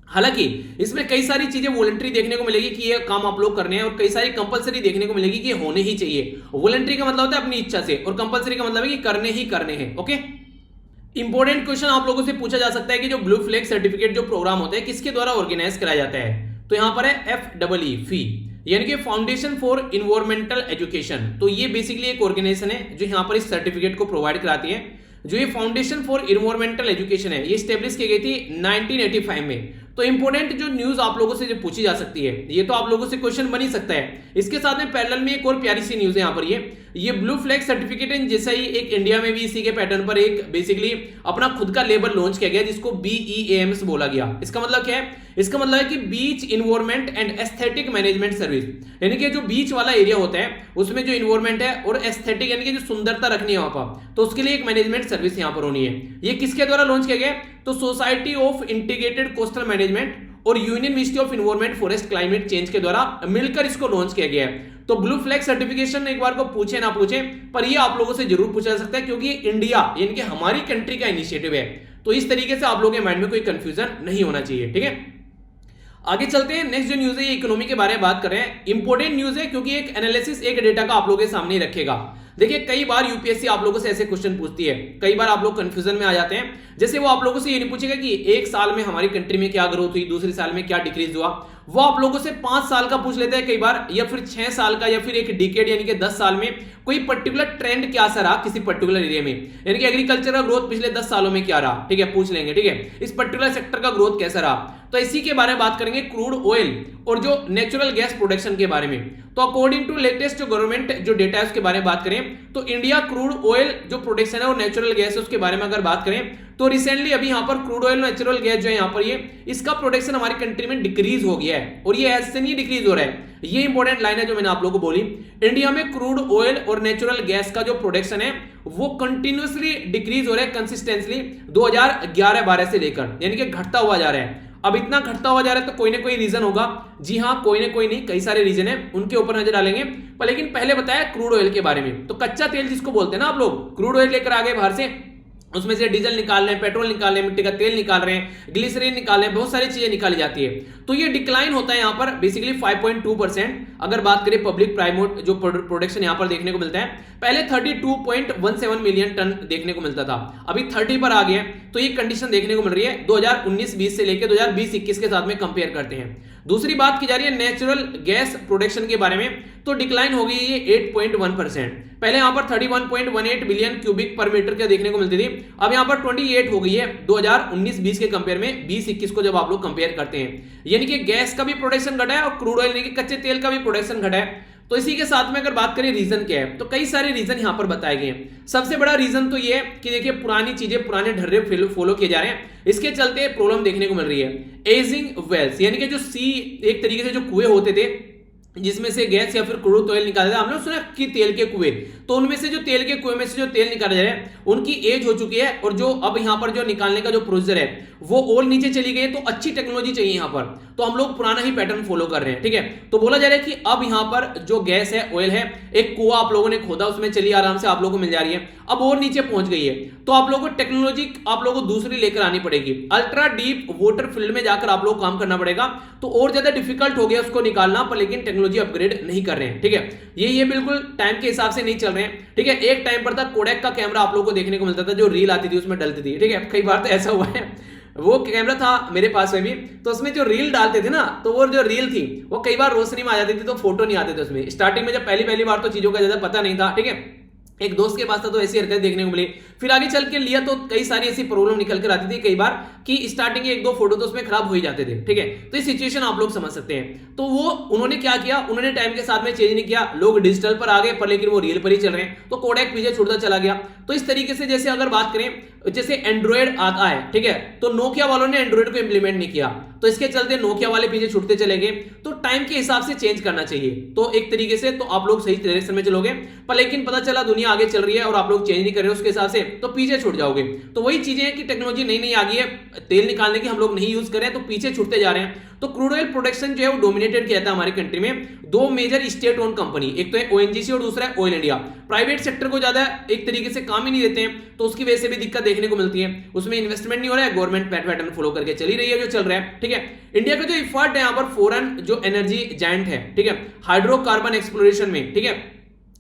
हालांकि इसमें कई सारी चीजें वॉलंटरी देखने को मिलेगी कि ये काम आप लोग करने हैं, और कई सारी कंपलसरी देखने को मिलेगी कि होने ही चाहिए। वॉलंटरी का मतलब होता है अपनी इच्छा से, और कंपलसरी का मतलब है कि करने ही करने हैं, ओके। इंपॉर्टेंट क्वेश्चन आप लोगों से पूछा जा सकता है कि जो ब्लू फ्लैग सर्टिफिकेट जो प्रोग्राम होता है किसके द्वारा ऑर्गेनाइज कराया जाता है, तो यहां पर है FEE फी, यानी कि फाउंडेशन फॉर इन्वायरमेंटल एजुकेशन। तो ये बेसिकली एक ऑर्गेनाइजेशन है जो यहां पर इस सर्टिफिकेट को प्रोवाइड कराती है। जो ये फाउंडेशन फॉर इन्वायरमेंटल एजुकेशन है ये स्टेब्लिश की गई थी 1985 में। तो इंपॉर्टेंट जो न्यूज आप लोगों से जो पूछी जा सकती है, ये तो आप लोगों से क्वेश्चन बन ही सकता है। इसके साथ में पैरेलल में एक और प्यारी सी न्यूज है यहाँ पर, ये ब्लू फ्लैग सर्टिफिकेट जैसा ही एक इंडिया में भी इसी के पैटर्न पर एक बेसिकली अपना खुद का लेबल लॉन्च किया गया जिसको BEAMS बोला गया। इसका मतलब क्या है? इसका मतलब है कि beach environment and aesthetic management service, यानी कि जो बीच वाला एरिया होता है उसमें जो इन्वायरमेंट है और एस्थेटिक यानी कि जो सुंदरता रखनी है वहां पर, तो उसके लिए एक मैनेजमेंट सर्विस यहाँ पर होनी है। ये किसके द्वारा लॉन्च किया गया? तो society of integrated coastal management और union ministry of environment forest climate change के द्वारा मिलकर इसको लॉन्च किया गया है। तो ब्लू फ्लैग सर्टिफिकेशन एक बार को पूछे ना पूछे पर ये आप लोगों से जरूर पूछा जा सकता है, क्योंकि इंडिया यानी कि हमारी कंट्री का इनिशिएटिव है। तो इस तरीके से आप लोगों के माइंड में कोई कंफ्यूजन नहीं होना चाहिए, ठीक है। आगे चलते हैं, नेक्स्ट जो न्यूज है ये इकोनॉमी के बारे में बात कर रहे हैं। इंपॉर्टेंट न्यूज है क्योंकि एक एनालिसिस एक डेटा का आप लोगों के सामने रखेगा। देखिए कई बार यूपीएससी आप लोगों से ऐसे क्वेश्चन पूछती है, कई बार आप लोग कंफ्यूजन में आ जाते हैं। जैसे वो आप लोगों से ये नहीं पूछेगा कि एक साल में हमारी कंट्री में क्या ग्रोथ हुई, दूसरे साल में क्या डिक्रीज हुआ, वो आप लोगों से 5 साल का पूछ लेते हैं कई बार, या फिर 6 साल का, या फिर एक डिकेड यानी कि 10 साल में कोई पर्टिकुलर ट्रेंड क्या सा रहा किसी पर्टिकुलर एरिया में, यानी कि एग्रीकल्चर का ग्रोथ पिछले 10 सालों में क्या रहा, ठीक है, पूछ लेंगे, ठीक है, इस पर्टिकुलर सेक्टर का ग्रोथ कैसा रहा। तो इसी के बारे में बात करेंगे, क्रूड ऑयल और जो नेचुरल गैस प्रोडक्शन के बारे में। तो अकॉर्डिंग टू लेटेस्ट जो गवर्नमेंट जो डेटा है उसके बारे में बात करें तो इंडिया क्रूड ऑयल जो प्रोडक्शन है और नेचुरल गैस है उसके बारे में अगर बात करें तो रिसेंटली अभी यहाँ पर क्रूड ऑयल नेचुरल गैस जो है यहाँ पर ये इसका प्रोडक्शन हमारी कंट्री में डिक्रीज हो गया है, और ये ऐसे नहीं डिक्रीज हो रहा है, ये इंपॉर्टेंट लाइन है जो मैंने आप लोगों को बोली। इंडिया में क्रूड ऑयल और नेचुरल गैस का जो प्रोडक्शन है वो कंटिन्यूअसली डिक्रीज हो रहा है कंसिस्टेंटली 2011-12 से लेकर, यानी कि घटता हुआ जा रहा है। अब इतना घटता हुआ जा रहा है तो कोई ना कोई रीजन होगा। जी हाँ, कोई ना कोई नहीं, कई सारे रीजन है, उनके ऊपर नजर डालेंगे। पर लेकिन पहले बताया क्रूड ऑयल के बारे में। तो कच्चा तेल जिसको बोलते हैं ना आप लोग, क्रूड ऑयल लेकर आ गए बाहर से, उसमें से डीजल निकाल रहे हैं, पेट्रोल निकाल रहे हैं, मिट्टी का तेल निकाल रहे हैं, ग्लिसरीन निकाल रहे हैं, बहुत सारी चीजें निकाली जाती है। तो ये डिक्लाइन होता है यहाँ पर बेसिकली 5.2%। अगर बात करें पब्लिक प्राइवेट जो प्रोडक्शन यहाँ पर देखने को मिलता है, पहले 32.17 मिलियन टन देखने को मिलता था, अभी 30 पर आ गया। तो ये कंडीशन देखने को मिल रही है 2019-20 से लेकर 2020-21 के साथ में कंपेयर करते हैं। दूसरी बात की जा रही है नेचुरल गैस प्रोडक्शन के बारे में, तो डिक्लाइन हो गई है 8.1%। पहले यहां पर 31.18 बिलियन क्यूबिक पर मीटर के देखने को मिलती थी, अब यहां पर 28 हो गई है 2019-20 के कंपेयर में 20-21 को जब आप लोग कंपेयर करते हैं। यानी कि गैस का भी प्रोडक्शन घटा है और क्रूड ऑयल यानी कि कच्चे तेल का भी प्रोडक्शन घटा है। तो इसी के साथ में अगर बात करें रीजन क्या है, तो कई सारे रीजन यहां पर बताए गए हैं। सबसे बड़ा रीजन तो ये है कि देखिए पुरानी चीजें, पुराने ढर्रे फॉलो किए जा रहे हैं, इसके चलते प्रॉब्लम देखने को मिल रही है। एजिंग वेल्स यानी कि जो एक तरीके से जो कुएं होते थे जिसमें से गैस या फिर क्रूड ऑयल निकाला जाता है, हमने सुना कि तेल के कुएं, तो उनमें से जो तेल के कुएं में से जो तेल निकाला जा रहा है उनकी एज हो चुकी है, और जो अब यहां पर जो निकालने का जो प्रोसीजर है वो और नीचे चली गई, तो अच्छी टेक्नोलॉजी चाहिए यहां पर, तो हम लोग पुराना ही पैटर्न फॉलो कर रहे हैं। ठीक है, तो बोला जा रहा है कि अब यहां पर जो गैस है, ऑयल है, एक कुआं आप लोगों ने खोदा, उसमें चलिए आराम से आप लोगों को मिल जा रही है, अब और नीचे पहुंच गई है, तो आप लोगों को टेक्नोलॉजी आप लोगों को दूसरी लेकर आनी पड़ेगी। अल्ट्रा डीप वाटर फील्ड में जाकर आप लोग काम करना पड़ेगा, तो और ज्यादा डिफिकल्ट हो गया उसको निकालना, पर लेकिन टेक्नोलॉजी अपग्रेड नहीं कर रहे हैं। ठीक है, ये बिल्कुल टाइम के हिसाब से नहीं चल रहे हैं। ठीक है, एक टाइम पर था कोडेक का कैमरा आप लोगों को देखने को मिलता था, जो रील आती थी उसमें डलती थी। ठीक है, कई बार तो ऐसा हुआ है, वो कैमरा था मेरे पास में भी, तो उसमें जो रील डालते थे ना, तो वो जो रील थी वो कई बार रोशनी में आ जाती थी, तो फोटो नहीं आते थे उसमें। स्टार्टिंग में जब पहली बार तो चीजों का ज्यादा पता नहीं था। ठीक है, एक दोस्त के पास था तो ऐसी हरकत देखने को मिली, फिर आगे चल के लिया तो कई सारी ऐसी प्रॉब्लम निकल कर आती थी कई बार कि स्टार्टिंग के 1-2 फोटो तो उसमें खराब हो ही जाते थे। ठीक है, तो ये सिचुएशन आप लोग समझ सकते हैं। तो वो उन्होंने क्या किया, उन्होंने टाइम के साथ में चेंज नहीं किया, लोग डिजिटल पर आ गए, पर लेकिन वो रियल पर ही चल रहे हैं, तो कोडेक पीछे छूटता चला गया। तो इस तरीके से जैसे अगर बात करें, जैसे एंड्रॉइड आता है, ठीक है, तो नोकिया वालों ने एंड्रॉइड को इंप्लीमेंट नहीं किया, तो इसके चलते नोकिया वाले पीछे छूटते चले गए। तो टाइम के हिसाब से चेंज करना चाहिए, तो एक तरीके से तो आप लोग सही डायरेक्शन में चलोगे, पर लेकिन पता चला दुनिया आगे चल रही है और आप लोग चेंज नहीं कर रहे हो उसके हिसाब से, तो पीछे छूट जाओगे। तो वही चीजें हैं कि टेक्नोलॉजी नई नई आ गई है, तेल निकालने की हम लोग नहीं यूज कर रहे हैं, तो पीछे छूटते जा रहे हैं। तो क्रूड ऑयल प्रोडक्शन जो है वो डोमिनेटेड किया था हमारी कंट्री में 2 मेजर स्टेट ओन कंपनी, एक तो है ओएनजीसी और दूसरा है ऑयल इंडिया। प्राइवेट सेक्टर को ज्यादा एक तरीके से काम ही नहीं देते हैं, तो उसकी वजह से भी दिक्कत देखने को मिलती है, उसमें इन्वेस्टमेंट नहीं हो रहा है, गवर्नमेंट पैटर्न फॉलो करके चली रही है जो चल रहा है। ठीक है, इंडिया का जो एफर्ट है यहाँ पर फॉरेन जो एनर्जी जायंट है, ठीक है, हाइड्रोकार्बन एक्सप्लोरेशन में, ठीक है,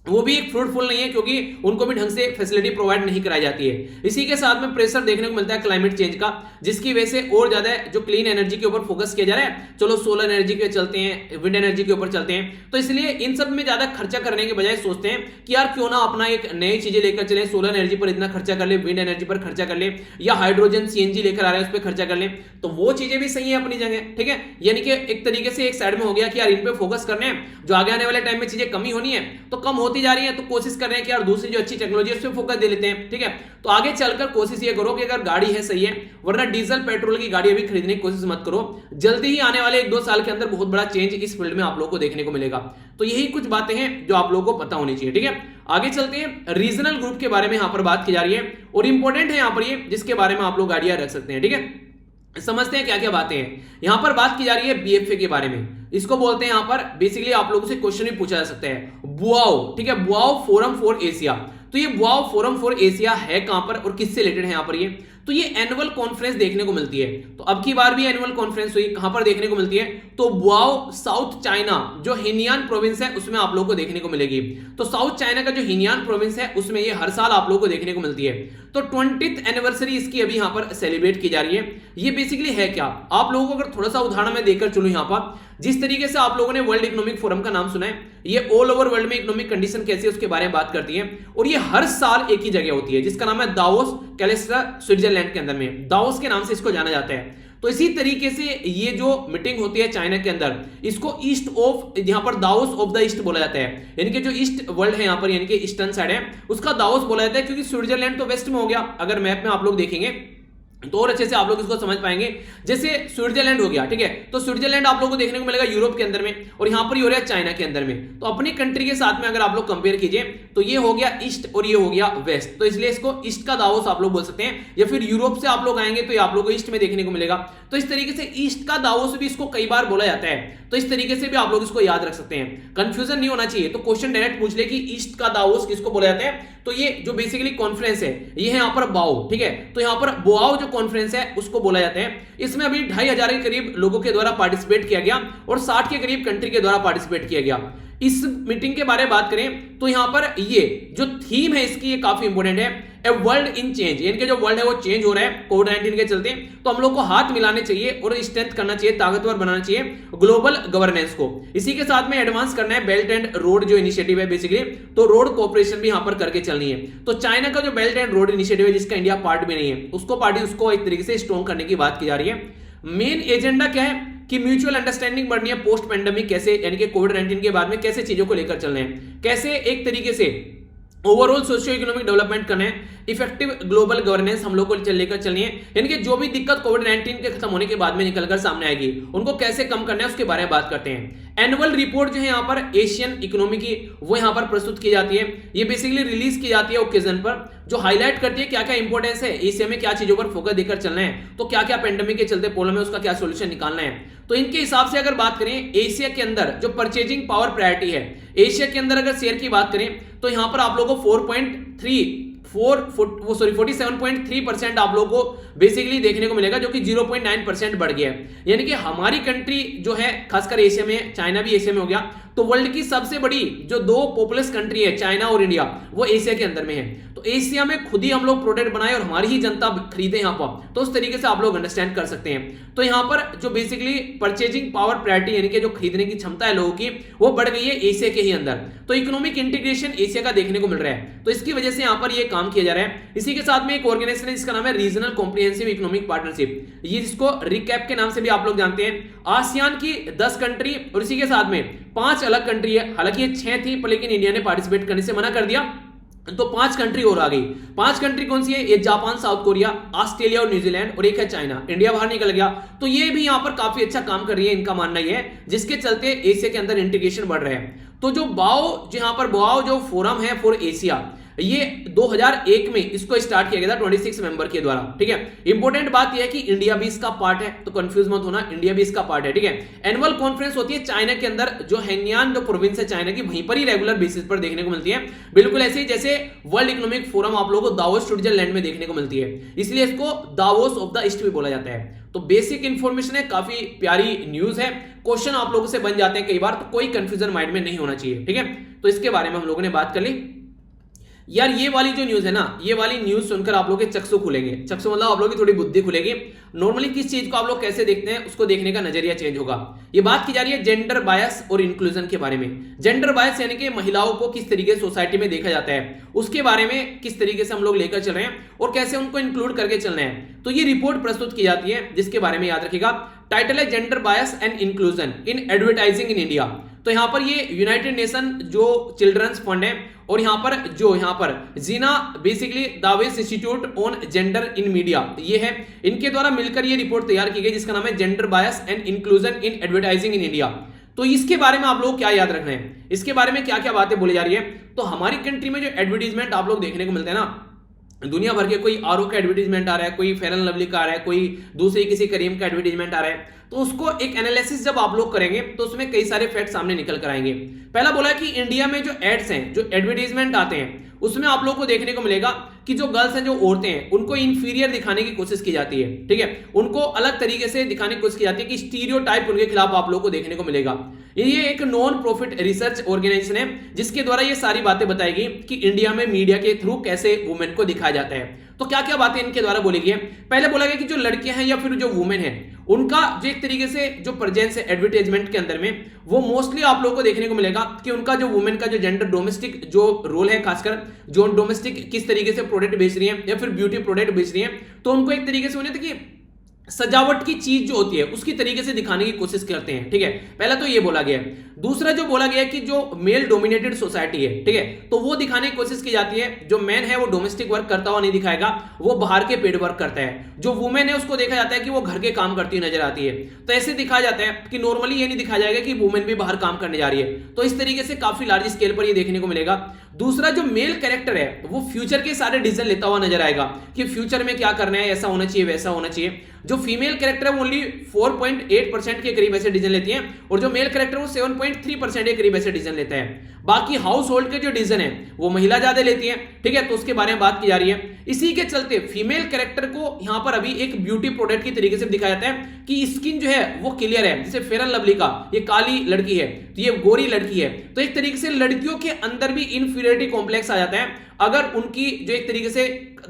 वो भी एक फ्रूटफुल नहीं है, क्योंकि उनको भी ढंग से फैसिलिटी प्रोवाइड नहीं कराई जाती है। इसी के साथ में प्रेशर देखने को मिलता है क्लाइमेट चेंज का, जिसकी वजह से और ज्यादा जो क्लीन एनर्जी के ऊपर फोकस किया जा रहा है, चलो सोलर एनर्जी के चलते हैं, विंड एनर्जी के ऊपर चलते हैं, तो इसलिए इन सब में ज्यादा खर्चा करने के बजाय सोचते हैं कि यार क्यों ना अपना एक नई चीजें लेकर चले, सोलर एनर्जी पर इतना खर्चा कर ले, विंड एनर्जी पर खर्चा कर ले, या हाइड्रोजन सीएनजी लेकर आ रहे हैं उस पर खर्चा कर ले, तो वो चीजें भी सही है अपनी जगह। ठीक है, यानी कि एक तरीके से एक साइड में हो गया कि यार इन पे फोकस करने हैं, जो आगे आने वाले टाइम में चीजें कमी होनी है तो कम होती जा रही है, तो कोशिश कर रहे हैं कि यार दूसरी जो अच्छी टेक्नोलॉजी है उस पर फोकस दे लेते हैं। ठीक है, तो आगे चलकर कोशिश ये करो कि अगर गाड़ी है सही है, वरना डीजल पेट्रोल की गाड़ी अभी खरीदने की कोशिश मत करो, जल्दी ही आने वाले 1-2 साल के अंदर बहुत बड़ा चेंज इस फील्ड में आप लोगों को देखने को मिलेगा। तो यही कुछ बातें हैं जो आप लोगों को पता होनी चाहिए। ठीक है, आगे चलते हैं, रीजनल ग्रुप के बारे में यहां पर बात की जा रही है, और इंपॉर्टेंट है यहां पर ये, जिसके बारे में आप लोग आइडिया रख सकते हैं। ठीक है, समझते हैं क्या क्या बातें हैं। यहां पर बात की जा रही है बीएफए के बारे में, इसको बोलते हैं यहां पर बेसिकली आप लोगों से क्वेश्चन भी पूछा जा सकता है, बुआओ। ठीक है, बुआओ फोरम फॉर एशिया, तो ये बुआओ फोरम फॉर एशिया है कहां पर और किससे रिलेटेड है यहां पर ये, तो ये एनुअल कॉन्फ्रेंस देखने को मिलती है। तो अब की बार भी एनुअल कॉन्फ्रेंस हुई, कहां पर देखने को मिलती है, तो बुआओ साउथ चाइना जो हिनियान प्रोविंस है उसमें आप लोगों को देखने को मिलेगी। तो साउथ चाइना का जो हिनियान प्रोविंस है उसमें ये हर साल आप लोगों को देखने को मिलती है। तो 20th एनिवर्सरी इसकी अभी यहां पर सेलिब्रेट की जा रही है। ये बेसिकली है क्या, आप लोगों को अगर थोड़ा सा उदाहरण मैं देकर चलूं यहां पर, जिस तरीके से आप लोगों ने वर्ल्ड इकोनॉमिक फोरम का नाम सुना है, ये ऑल ओवर वर्ल्ड में इकोनॉमिक कंडीशन कैसी है उसके बारे में बात करती है, और ये हर साल एक ही जगह होती है जिसका नाम है दावोस, कैलिस्ट्रा, स्विट्जरलैंड के अंदर में, दावोस के नाम से इसको जाना जाता है। तो इसी तरीके से ये जो मीटिंग होती है चाइना के अंदर, इसको ईस्ट ऑफ, यहां पर दावोस ऑफ द ईस्ट बोला जाता है, यानी कि जो ईस्ट वर्ल्ड है यहां पर, यानी कि ईस्टर्न साइड है, उसका दावोस बोला जाता है, क्योंकि स्विट्जरलैंड तो वेस्ट में हो गया। अगर मैप में आप लोग देखेंगे तो और अच्छे से आप लोग इसको समझ पाएंगे। जैसे स्विट्जरलैंड हो गया, ठीक है, तो स्विट्जरलैंड आप लोगों को देखने को मिलेगा यूरोप के अंदर में, और यहां पर ही हो रहा है चाइना के अंदर में। तो अपनी कंट्री के साथ में अगर आप लोग कंपेयर कीजिए तो ये हो गया ईस्ट और ये हो गया वेस्ट, तो इसलिए इसको ईस्ट का दावोस आप लोग बोल सकते हैं, या फिर यूरोप से आप लोग आएंगे तो ये आप लोग को ईस्ट में देखने को मिलेगा। तो इस तरीके से ईस्ट का दावोस भी इसको कई बार बोला जाता है, तो इस तरीके से भी आप लोग इसको याद रख सकते हैं, कंफ्यूजन नहीं होना चाहिए। तो क्वेश्चन डायरेक्ट पूछ ले कि ईस्ट का दावोस किसको बोला जाता है, तो ये जो बेसिकली कॉन्फ्रेंस है ये है यहाँ पर बाओ, ठीक है, तो यहाँ पर बोआओ जो कॉन्फ्रेंस है उसको बोला जाता है। इसमें अभी 2500 के करीब लोगों के द्वारा पार्टिसिपेट किया गया और 60 के करीब कंट्री के द्वारा पार्टिसिपेट किया गया। इस मीटिंग के बारे में बात करें तो यहां पर ये जो थीम है इसकी ये काफी इंपॉर्टेंट है, ए वर्ल्ड इन चेंज, यानी कि जो वर्ल्ड है वो चेंज हो रहा है कोविड-19 के चलते, तो हम लोग को हाथ मिलाने चाहिए और स्ट्रेंथ करना चाहिए, ताकतवर बनाना चाहिए ग्लोबल गवर्नेंस को। इसी के साथ में एडवांस करना है बेल्ट एंड रोड जो इनिशिएटिव है बेसिकली, तो रोड कोऑपरेशन भी यहां पर करके चलनी है। तो चाइना का जो बेल्ट एंड रोड इनिशिएटिव है जिसका इंडिया पार्ट भी नहीं है, उसको एक तरीके से स्ट्रॉन्ग करने की बात की जा रही है। मेन एजेंडा क्या है कि म्यूचुअल अंडरस्टैंडिंग बढ़नी है पोस्ट पेंडेमिक, कैसे यानी कि कोविड-19 के बाद में कैसे चीजों को लेकर चलना है, कैसे एक तरीके से ओवरऑल सोशियो इकोनॉमिक डेवलपमेंट करना है, इफेक्टिव ग्लोबल गवर्नेंस हम लोग को लेकर चलनी है, यानी कि जो भी दिक्कत कोविड-19 के खत्म होने के बाद में निकलकर सामने आएगी उनको कैसे कम करना है उसके बारे में बात करते हैं। एनुअल रिपोर्ट जो है यहाँ पर एशियन इकोनॉमी की वो यहाँ पर प्रस्तुत की जाती है, ये बेसिकली रिलीज की जाती है ओकेजन पर, जो हाईलाइट करती है क्या क्या इंपॉर्टेंस है एशिया में, क्या चीजों पर फोकस देकर चलना है, तो क्या क्या पेंडेमिक के चलते प्रॉब्लम है उसका क्या सोल्यूशन निकालना है। तो इनके हिसाब से अगर बात करें एशिया के अंदर जो परचेजिंग पावर प्रायोरिटी है, एशिया के अंदर अगर शेयर की बात करें तो यहां पर आप लोगों को 47.3% आप लोगों को बेसिकली देखने को मिलेगा, जो कि 0.9% बढ़ गया है। यानी कि हमारी कंट्री जो है खासकर एशिया में, चाइना भी एशिया में हो गया, तो वर्ल्ड की सबसे बड़ी जो दो पॉपुलस कंट्री है चाइना और इंडिया, वो एशिया के अंदर में है। तो एशिया में खुद ही हम लोग प्रोडक्ट बनाए और हमारी ही जनता खरीदे यहाँ पर, तो उस तरीके से आप लोग अंडरस्टैंड कर सकते हैं। तो यहाँ पर जो बेसिकली परचेजिंग पावर प्रायोरिटी यानी कि जो खरीदने की क्षमता है लोगों की वो बढ़ गई है एशिया के ही अंदर, तो इकोनॉमिक इंटीग्रेशन एशिया का देखने को मिल रहा है, तो इसकी वजह से यहाँ पर ये काम किया जा रहा है। इसी के साथ में एक ऑर्गेनाइजेशन है जिसका नाम है रीजनल कॉम्प्रिहेंसिव इकोनॉमिक पार्टनरशिप, ये जिसको रिकैप के नाम से भी आप लोग जानते हैं। आसियान की 10 कंट्री और इसी के साथ में 5 अलग कंट्री है, हालांकि ये 6 थी पर लेकिन इंडिया ने पार्टिसिपेट करने से मना कर दिया, तो 5 कंट्री और आ गई। 5 कंट्री कौन सी है? ये जापान, साउथ कोरिया, ऑस्ट्रेलिया और न्यूजीलैंड, और एक है चाइना। इंडिया बाहर निकल गया, तो ये भी यहां पर काफी अच्छा काम कर रही है, इनका मानना ये है, जिसके चलते एशिया के अंदर इंटीग्रेशन बढ़ रहा है। तो जो बाओ जो फोरम है फॉर एशिया, ये 2001 में इसको स्टार्ट किया गया था 26 मेंबर के द्वारा, ठीक है। इंपॉर्टेंट बात यह है कि इंडिया भी इसका पार्ट है, तो कंफ्यूज मत होना, इंडिया भी इसका पार्ट है, ठीक है। एनुअल कॉन्फ्रेंस होती है चाइना के अंदर, जो हेन्यान जो प्रोविंस है चाइना की, वहीं पर ही रेगुलर बेसिस पर देखने को मिलती है, बिल्कुल ऐसे ही जैसे वर्ल्ड इकोनॉमिक फोरम आप लोगों को दावोस स्विट्जरलैंड में देखने को मिलती है, इसलिए इसको दावोस ऑफ द ईस्ट भी बोला जाता है। तो बेसिक इंफॉर्मेशन है, काफी प्यारी न्यूज है, क्वेश्चन आप लोगों से बन जाते हैं कई बार, तो कोई कंफ्यूजन माइंड में नहीं होना चाहिए, ठीक है। तो इसके बारे में हम लोगों ने बात कर ली। यार ये वाली जो न्यूज है ना, ये वाली न्यूज सुनकर आप लोग के चक्षु खुलेंगे, चक्षु मतलब आप लोग की थोड़ी बुद्धि खुलेगी। नॉर्मली किस चीज को आप लोग कैसे देखते हैं उसको देखने का नजरिया चेंज होगा। ये बात की जा रही है जेंडर बायस और इंक्लूजन के बारे में। जेंडर बायस यानी कि महिलाओं को किस तरीके से सोसाइटी में देखा जाता है, उसके बारे में किस तरीके से हम लोग लेकर चल रहे हैं और कैसे उनको इंक्लूड करके चलना है। तो ये रिपोर्ट प्रस्तुत की जाती है, जिसके बारे में याद रखिएगा। टाइटल है gender bias and inclusion in advertising in India. तो यहां पर ये यूनाइटेड नेशन जो चिल्ड्रंस फंड है, और यहां पर Geena basically Davis institute on gender in media, ये है, इनके द्वारा मिलकर ये रिपोर्ट तैयार की गई, जिसका नाम है gender bias and inclusion in advertising in India. तो इसके बारे में आप लोग क्या याद रखना है, इसके बारे में क्या क्या बातें बोली जा रही है। तो हमारी कंट्री में जो एडवर्टीजमेंट आप लोग देखने को मिलते हैं ना, दुनिया भर के, कोई आरओ का एडवर्टीजमेंट आ रहा है, कोई फेयर एंड लवली का आ रहा है, कोई दूसरी किसी क्रीम का एडवर्टीजमेंट आ रहा है, तो उसको एक एनालिसिस जब आप लोग करेंगे तो उसमें कई सारे फैक्ट सामने निकल कर आएंगे। पहला बोला कि इंडिया में जो एड्स हैं, जो एडवर्टीजमेंट आते हैं, उसमें आप लोग को देखने को मिलेगा कि जो गर्ल्स हैं, जो औरतें हैं, उनको इंफीरियर दिखाने की कोशिश की जाती है, ठीक है, उनको अलग तरीके से दिखाने की कोशिश की जाती है, कि स्टीरियोटाइप उनके खिलाफ आप लोग को देखने को मिलेगा। ये एक नॉन प्रॉफिट रिसर्च ऑर्गेनाइजेशन है, जिसके द्वारा ये सारी बातें बताएगी कि इंडिया में मीडिया के थ्रू कैसे वुमेन को दिखाया जाता है। तो क्या क्या बातें इनके द्वारा बोली गई है। पहले बोला गया कि जो लड़कियां हैं या फिर जो वुमेन है, उनका जो एक तरीके से जो प्रेजेंस है एडवर्टाइजमेंट के अंदर में, वो मोस्टली आप लोगों को देखने को मिलेगा कि उनका जो वुमेन का जो जेंडर डोमेस्टिक जो रोल है, खासकर जो डोमेस्टिक किस तरीके से प्रोडक्ट बेच रही है या फिर ब्यूटी प्रोडक्ट बेच रही है, तो उनको एक तरीके से उन्हें कि सजावट की चीज जो होती है उसकी तरीके से दिखाने की कोशिश करते हैं, ठीक है। पहला तो ये बोला गया है। दूसरा जो बोला गया है कि जो मेल डोमिनेटेड सोसाइटी है, ठीक है, तो वो दिखाने की कोशिश की जाती है, जो मैन है वो डोमेस्टिक वर्क करता हुआ नहीं दिखाएगा, वो बाहर के पेड वर्क करता है। जो वुमेन है उसको देखा जाता है कि वो घर के काम करती नजर आती है, तो ऐसे दिखाया जाता है कि नॉर्मली ये नहीं दिखाया जाएगा कि वुमेन भी बाहर काम करने जा रही है। तो इस तरीके से काफी लार्ज स्केल पर ये देखने को मिलेगा। दूसरा जो मेल कैरेक्टर है वो फ्यूचर के सारे डिसीजन लेता हुआ नजर आएगा कि फ्यूचर में क्या करना है, ऐसा होना चाहिए, वैसा होना चाहिए। जो फीमेल कैरेक्टर है वो ओनली 4.8% के करीब ऐसे डिसीजन लेती है, और जो मेल कैरेक्टर वो 7.3% के करीब ऐसे डिसीजन लेता है। बाकी हाउस होल्ड के जो डिसीजन है वो महिला ज्यादा लेती है, ठीक है, तो उसके बारे में बात की जा रही है। इसी के चलते फीमेल कैरेक्टर को यहां पर अभी एक ब्यूटी प्रोडक्ट की तरीके से दिखाया जाता है कि स्किन जो है वो क्लियर है, जैसे फेयर एंड लवली का ये काली लड़की है, तो ये गोरी लड़की है, तो एक तरीके से लड़कियों के अंदर भी इनफीरियर इंफीरियरिटी कॉम्प्लेक्स आ जाता है अगर उनकी जो एक तरीके से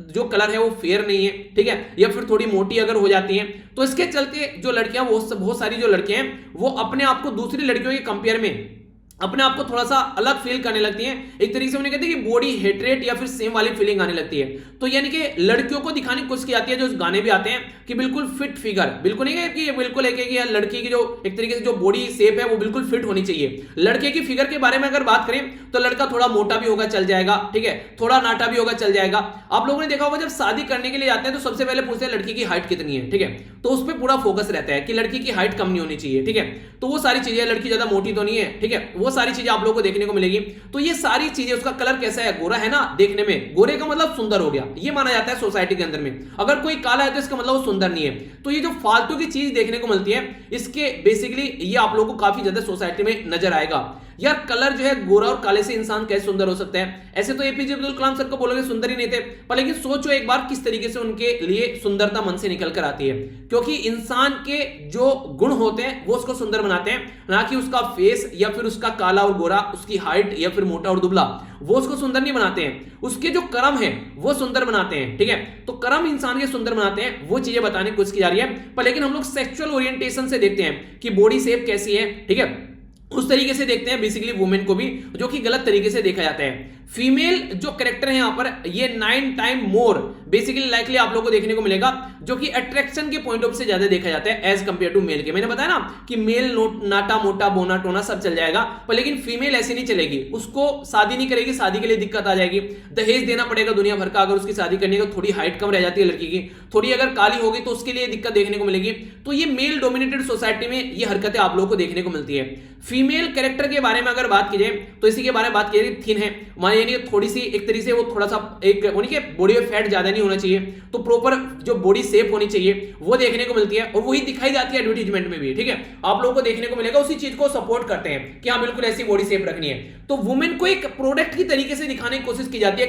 जो कलर है वो फेयर नहीं है, ठीक है, या फिर थोड़ी मोटी अगर हो जाती हैं। तो इसके चलते जो लड़कियां, वो बहुत सारी जो लड़कियां हैं वो अपने आप को दूसरी लड़कियों के कंपेयर में अपने आप को थोड़ा सा अलग फील करने लगती हैं। एक तरीके से उन्हें कहते हैं कि बॉडी हेट्रेट या फिर सेम वाली फीलिंग आने लगती है। तो यानी कि लड़कियों को दिखाने की कोशिश की जाती है, जो गाने भी आते हैं कि बिल्कुल फिट फिगर, बिल्कुल नहीं है कि ये बिल्कुल है कि यार लड़की की जो एक तरीके से जो बॉडी शेप है वो बिल्कुल फिट होनी चाहिए। लड़के की फिगर के बारे में अगर बात करें तो लड़का थोड़ा मोटा भी होगा चल जाएगा, ठीक है, थोड़ा नाटा भी होगा चल जाएगा। आप लोगों ने देखा होगा जब शादी करने के लिए जाते हैं तो सबसे पहले पूछते हैं लड़की की हाइट कितनी है, ठीक है, तो उस पर पूरा फोकस रहता है कि लड़की की हाइट कम नहीं होनी चाहिए, ठीक है। तो वो सारी चीजें, लड़की ज्यादा मोटी तो नहीं है, ठीक है, वो सारी चीजें आप लोगों को देखने को मिलेगी। तो ये सारी चीजें, उसका कलर कैसा है, गोरा है ना, देखने में गोरे का मतलब सुंदर हो गया, ये माना जाता है सोसाइटी के अंदर में। अगर कोई काला है तो इसका मतलब वो सुंदर नहीं है। तो ये जो फालतू की चीज देखने को मिलती है, इसके बेसिकली ये आप लोगों को काफी ज्यादा सोसाइटी में नजर आएगा। यार कलर जो है, गोरा और काले से इंसान कैसे सुंदर हो सकता है? ऐसे तो एपीजे अब्दुल कलाम सर को बोलोगे सुंदर ही नहीं थे, पर लेकिन सोचो एक बार किस तरीके से उनके लिए सुंदरता मन से निकल कर आती है। क्योंकि इंसान के जो गुण होते हैं वो उसको सुंदर बनाते हैं, ना कि उसका फेस या फिर उसका काला और गोरा, उसकी हाइट या फिर मोटा और दुबला, वो उसको सुंदर नहीं बनाते हैं। उसके जो कर्म है वो सुंदर बनाते हैं, ठीक है। तो कर्म इंसान के सुंदर बनाते हैं, वो चीजें बताने की कोशिश की जा रही है। पर लेकिन हम लोग सेक्सुअल ओरिएंटेशन से देखते हैं कि बॉडी शेप कैसी है, ठीक है, उस तरीके से देखते हैं बेसिकली वुमेन को भी, जो कि गलत तरीके से देखा जाता है। फीमेल जो कैरेक्टर है यहां पर, ये 9 टाइम मोर बेसिकली लाइकली आप लोगों को देखने को मिलेगा, जो कि अट्रैक्शन के पॉइंट ऑफ से ज्यादा देखा जाता है एज कंपेयर टू मेल के। मैंने बताया ना कि मेल नाटा मोटा बोना टोना सब चल जाएगा, पर लेकिन फीमेल ऐसी नहीं चलेगी। उसको शादी नहीं करेगी, शादी के लिए दिक्कत आ जाएगी, दहेज देना पड़ेगा दुनिया भर का अगर उसकी शादी करनी है। तो थोड़ी हाइट कम रह जाती है लड़की की, थोड़ी अगर काली होगी तो उसके लिए दिक्कत देखने को मिलेगी। तो ये मेल डोमिनेटेड सोसाइटी में ये हरकतें आप लोगों को देखने को मिलती है। फीमेल कैरेक्टर के बारे में अगर बात की जाए तो इसी के बारे में बात की जाए, थिन है, मान यानी थोड़ी सी एक तरीके से वो थोड़ा सा एक उनके बॉडी में फैट ज्यादा नहीं होना चाहिए, तो प्रॉपर जो बॉडी शेप होनी चाहिए वो देखने को मिलती है, और वही दिखाई जाती है एडवर्टीजमेंट में भी, ठीक है। आप लोगों को देखने को मिलेगा, उसी चीज को सपोर्ट करते हैं कि हाँ बिल्कुल ऐसी बॉडी शेप रखनी है। तो वुमेन को एक प्रोडक्ट की तरीके से दिखाने की कोशिश की जाती है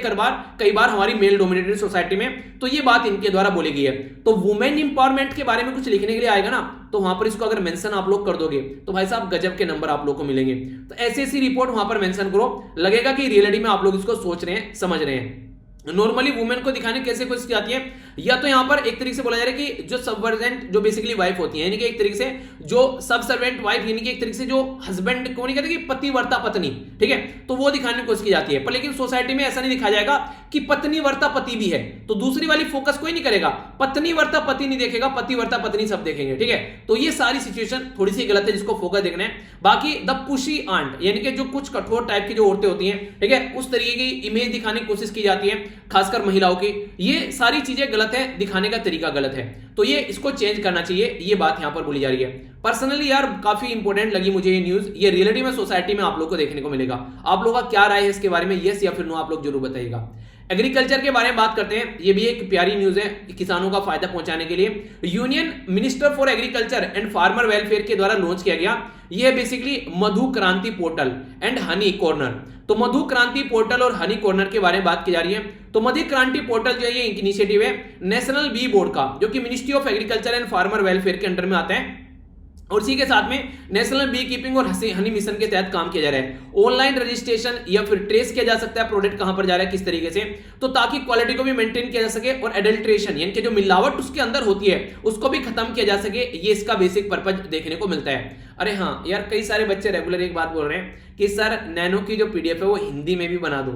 कई बार हमारी मेल डोमिनेटेड सोसाइटी में। तो ये बात इनके द्वारा बोली गई है। तो वुमेन इंपावरमेंट के बारे में कुछ लिखने के लिए आएगा ना, तो वहां पर इसको अगर मेंशन आप लोग कर दोगे तो भाई साहब गजब के नंबर आप लोग को मिलेंगे। तो ऐसी रिपोर्ट वहां पर मेंशन करो, लगेगा कि रियलिटी में आप लोग इसको सोच रहे हैं, समझ रहे हैं। नॉर्मली वुमेन को दिखाने कैसे कोशिश की जाती है, या तो यहां पर एक तरीके से बोला जा रहा है कि जो सबवर्जेंट जो बेसिकली वाइफ होती है, यानी कि एक तरीके से जो सब सर्वेंट वाइफ, यानी कि एक तरीके से जो हस्बैंड को नहीं कहते कि पतिवर्ता पत्नी, ठीक है, तो वो दिखाने की कोशिश की जाती है। पर लेकिन सोसाइटी में ऐसा नहीं दिखाया जाएगा कि पत्नी वर्ता पति भी है, तो दूसरी वाली फोकस कोई नहीं करेगा, पत्नी वर्ता पति नहीं देखेगा, पति वर्ता पत्नी सब देखेंगे, ठीक है। तो ये सारी सिचुएशन थोड़ी सी गलत है, जिसको फोकस देखना है। बाकी द पुशी आंट, यानी कि जो कुछ कठोर टाइप की जो औरतें होती हैं, ठीक है, उस तरीके की इमेज दिखाने की कोशिश की जाती है, खासकर महिलाओं की। ये सारी चीजें गलत है, दिखाने का तरीका गलत है, तो ये इसको चेंज करना चाहिए, ये बात यहां पर बोली जा रही है। पर्सनली यार काफी इंपॉर्टेंट लगी मुझे ये न्यूज, ये रियलिटी में सोसाइटी में आप लोग को देखने को मिलेगा। आप लोगों का क्या राय है इसके बारे में, यस या फिर नो, आप लोग जरूर बताइएगा। एग्रीकल्चर के बारे में बात करते हैं, ये भी एक प्यारी न्यूज है किसानों का फायदा पहुंचाने के लिए। Union minister for agriculture and farmer welfare के द्वारा लॉन्च किया गया, ये बेसिकली मधु क्रांति पोर्टल एंड हनी कॉर्नर। तो मधु क्रांति पोर्टल और हनी कॉर्नर के बारे में बात की जा रही है। तो मधु क्रांति पोर्टल जो है ये इनिशिएटिव है नेशनल बी बोर्ड का, जो कि ministry of agriculture and farmer welfare के अंडर में आता है, और इसी के साथ में नेशनल बी कीपिंग और हनी मिशन के तहत काम किया जा रहा है। ऑनलाइन रजिस्ट्रेशन या फिर ट्रेस किया जा सकता है प्रोडक्ट कहां पर जा रहा है, किस तरीके से, तो ताकि क्वालिटी को भी मेंटेन किया जा सके और एडल्ट्रेशन यानी कि जो मिलावट उसके अंदर होती है उसको भी खत्म किया जा सके, ये इसका बेसिक पर्पज देखने को मिलता है। अरे हाँ यार, कई सारे बच्चे रेगुलर एक बात बोल रहे हैं कि सर नैनो की जो पीडीएफ है वो हिंदी में भी बना दो।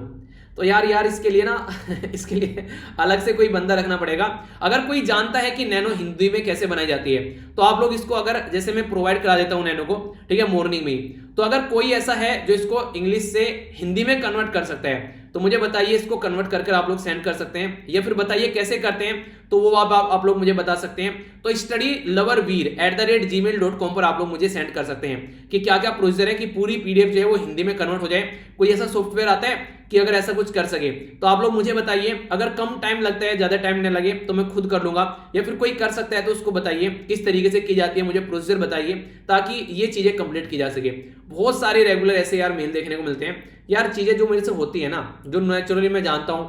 तो यार इसके लिए ना इसके लिए अलग से कोई बंदा रखना पड़ेगा। अगर कोई जानता है कि नैनो हिंदी में कैसे बनाई जाती है तो आप लोग इसको, अगर जैसे मैं प्रोवाइड करा देता हूं नैनो को, ठीक है, मॉर्निंग में ही, तो अगर कोई ऐसा है जो इसको इंग्लिश से हिंदी में कन्वर्ट कर सकता है तो मुझे बताइए, इसको कन्वर्ट करके आप लोग सेंड कर सकते हैं, या फिर बताइए कैसे करते हैं, तो वो आप लोग मुझे बता सकते हैं। तो studyloverveer@gmail.com पर आप लोग मुझे सेंड कर सकते हैं कि क्या क्या प्रोसीजर है कि पूरी पीडीएफ जो है वो हिंदी में कन्वर्ट हो जाए। कोई ऐसा सॉफ्टवेयर आता है कि अगर ऐसा कुछ कर सके तो आप लोग मुझे बताइए। अगर कम टाइम लगता है, ज्यादा टाइम नहीं लगे, तो मैं खुद कर लूंगा, या फिर कोई कर सकता है तो उसको बताइए किस तरीके से की जाती है, मुझे प्रोसीजर बताइए ताकि ये चीजें कंप्लीट की जा सके। बहुत सारे रेगुलर ऐसे यार मेल देखने को मिलते हैं यार, चीजें जो मेरे से होती है ना, जो नेचुरली मैं जानता हूं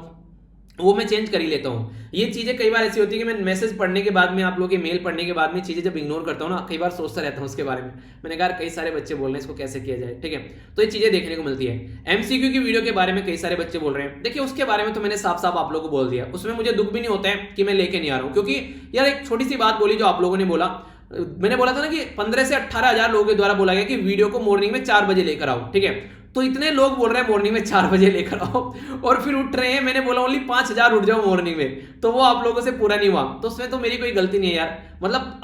वो मैं चेंज कर ही लेता हूँ। ये चीजें कई बार ऐसी होती है कि मैं मैसेज पढ़ने के बाद में, आप लोगों के मेल पढ़ने के बाद में चीजें जब इग्नोर करता हूँ ना, कई बार सोचता रहता हूँ उसके बारे में। मैंने कहा कई सारे बच्चे बोल रहे हैं इसको कैसे किया जाए, ठीक है। तो ये चीजें देखने को मिलती है। एमसीक्यू की वीडियो के बारे में कई सारे बच्चे बोल रहे हैं, देखिए उसके बारे में तो मैंने साफ साफ आप लोगों को बोल दिया, उसमें मुझे दुख भी नहीं होता है कि मैं लेके नहीं आ रहा हूँ, क्योंकि यार एक छोटी सी बात बोली जो आप लोगों ने बोला, मैंने बोला था ना कि 15 से 18,000 लोगों के द्वारा बोला गया कि वीडियो को मॉर्निंग में 4 बजे लेकर आओ, ठीक है। तो इतने लोग बोल रहे हैं मॉर्निंग में 4 बजे लेकर आओ और फिर उठ रहे हैं, मैंने बोला ओनली 5,000 उठ जाओ मॉर्निंग में, तो वो आप लोगों से पूरा नहीं हुआ। तो उसमें तो मेरी कोई गलती नहीं है यार, मतलब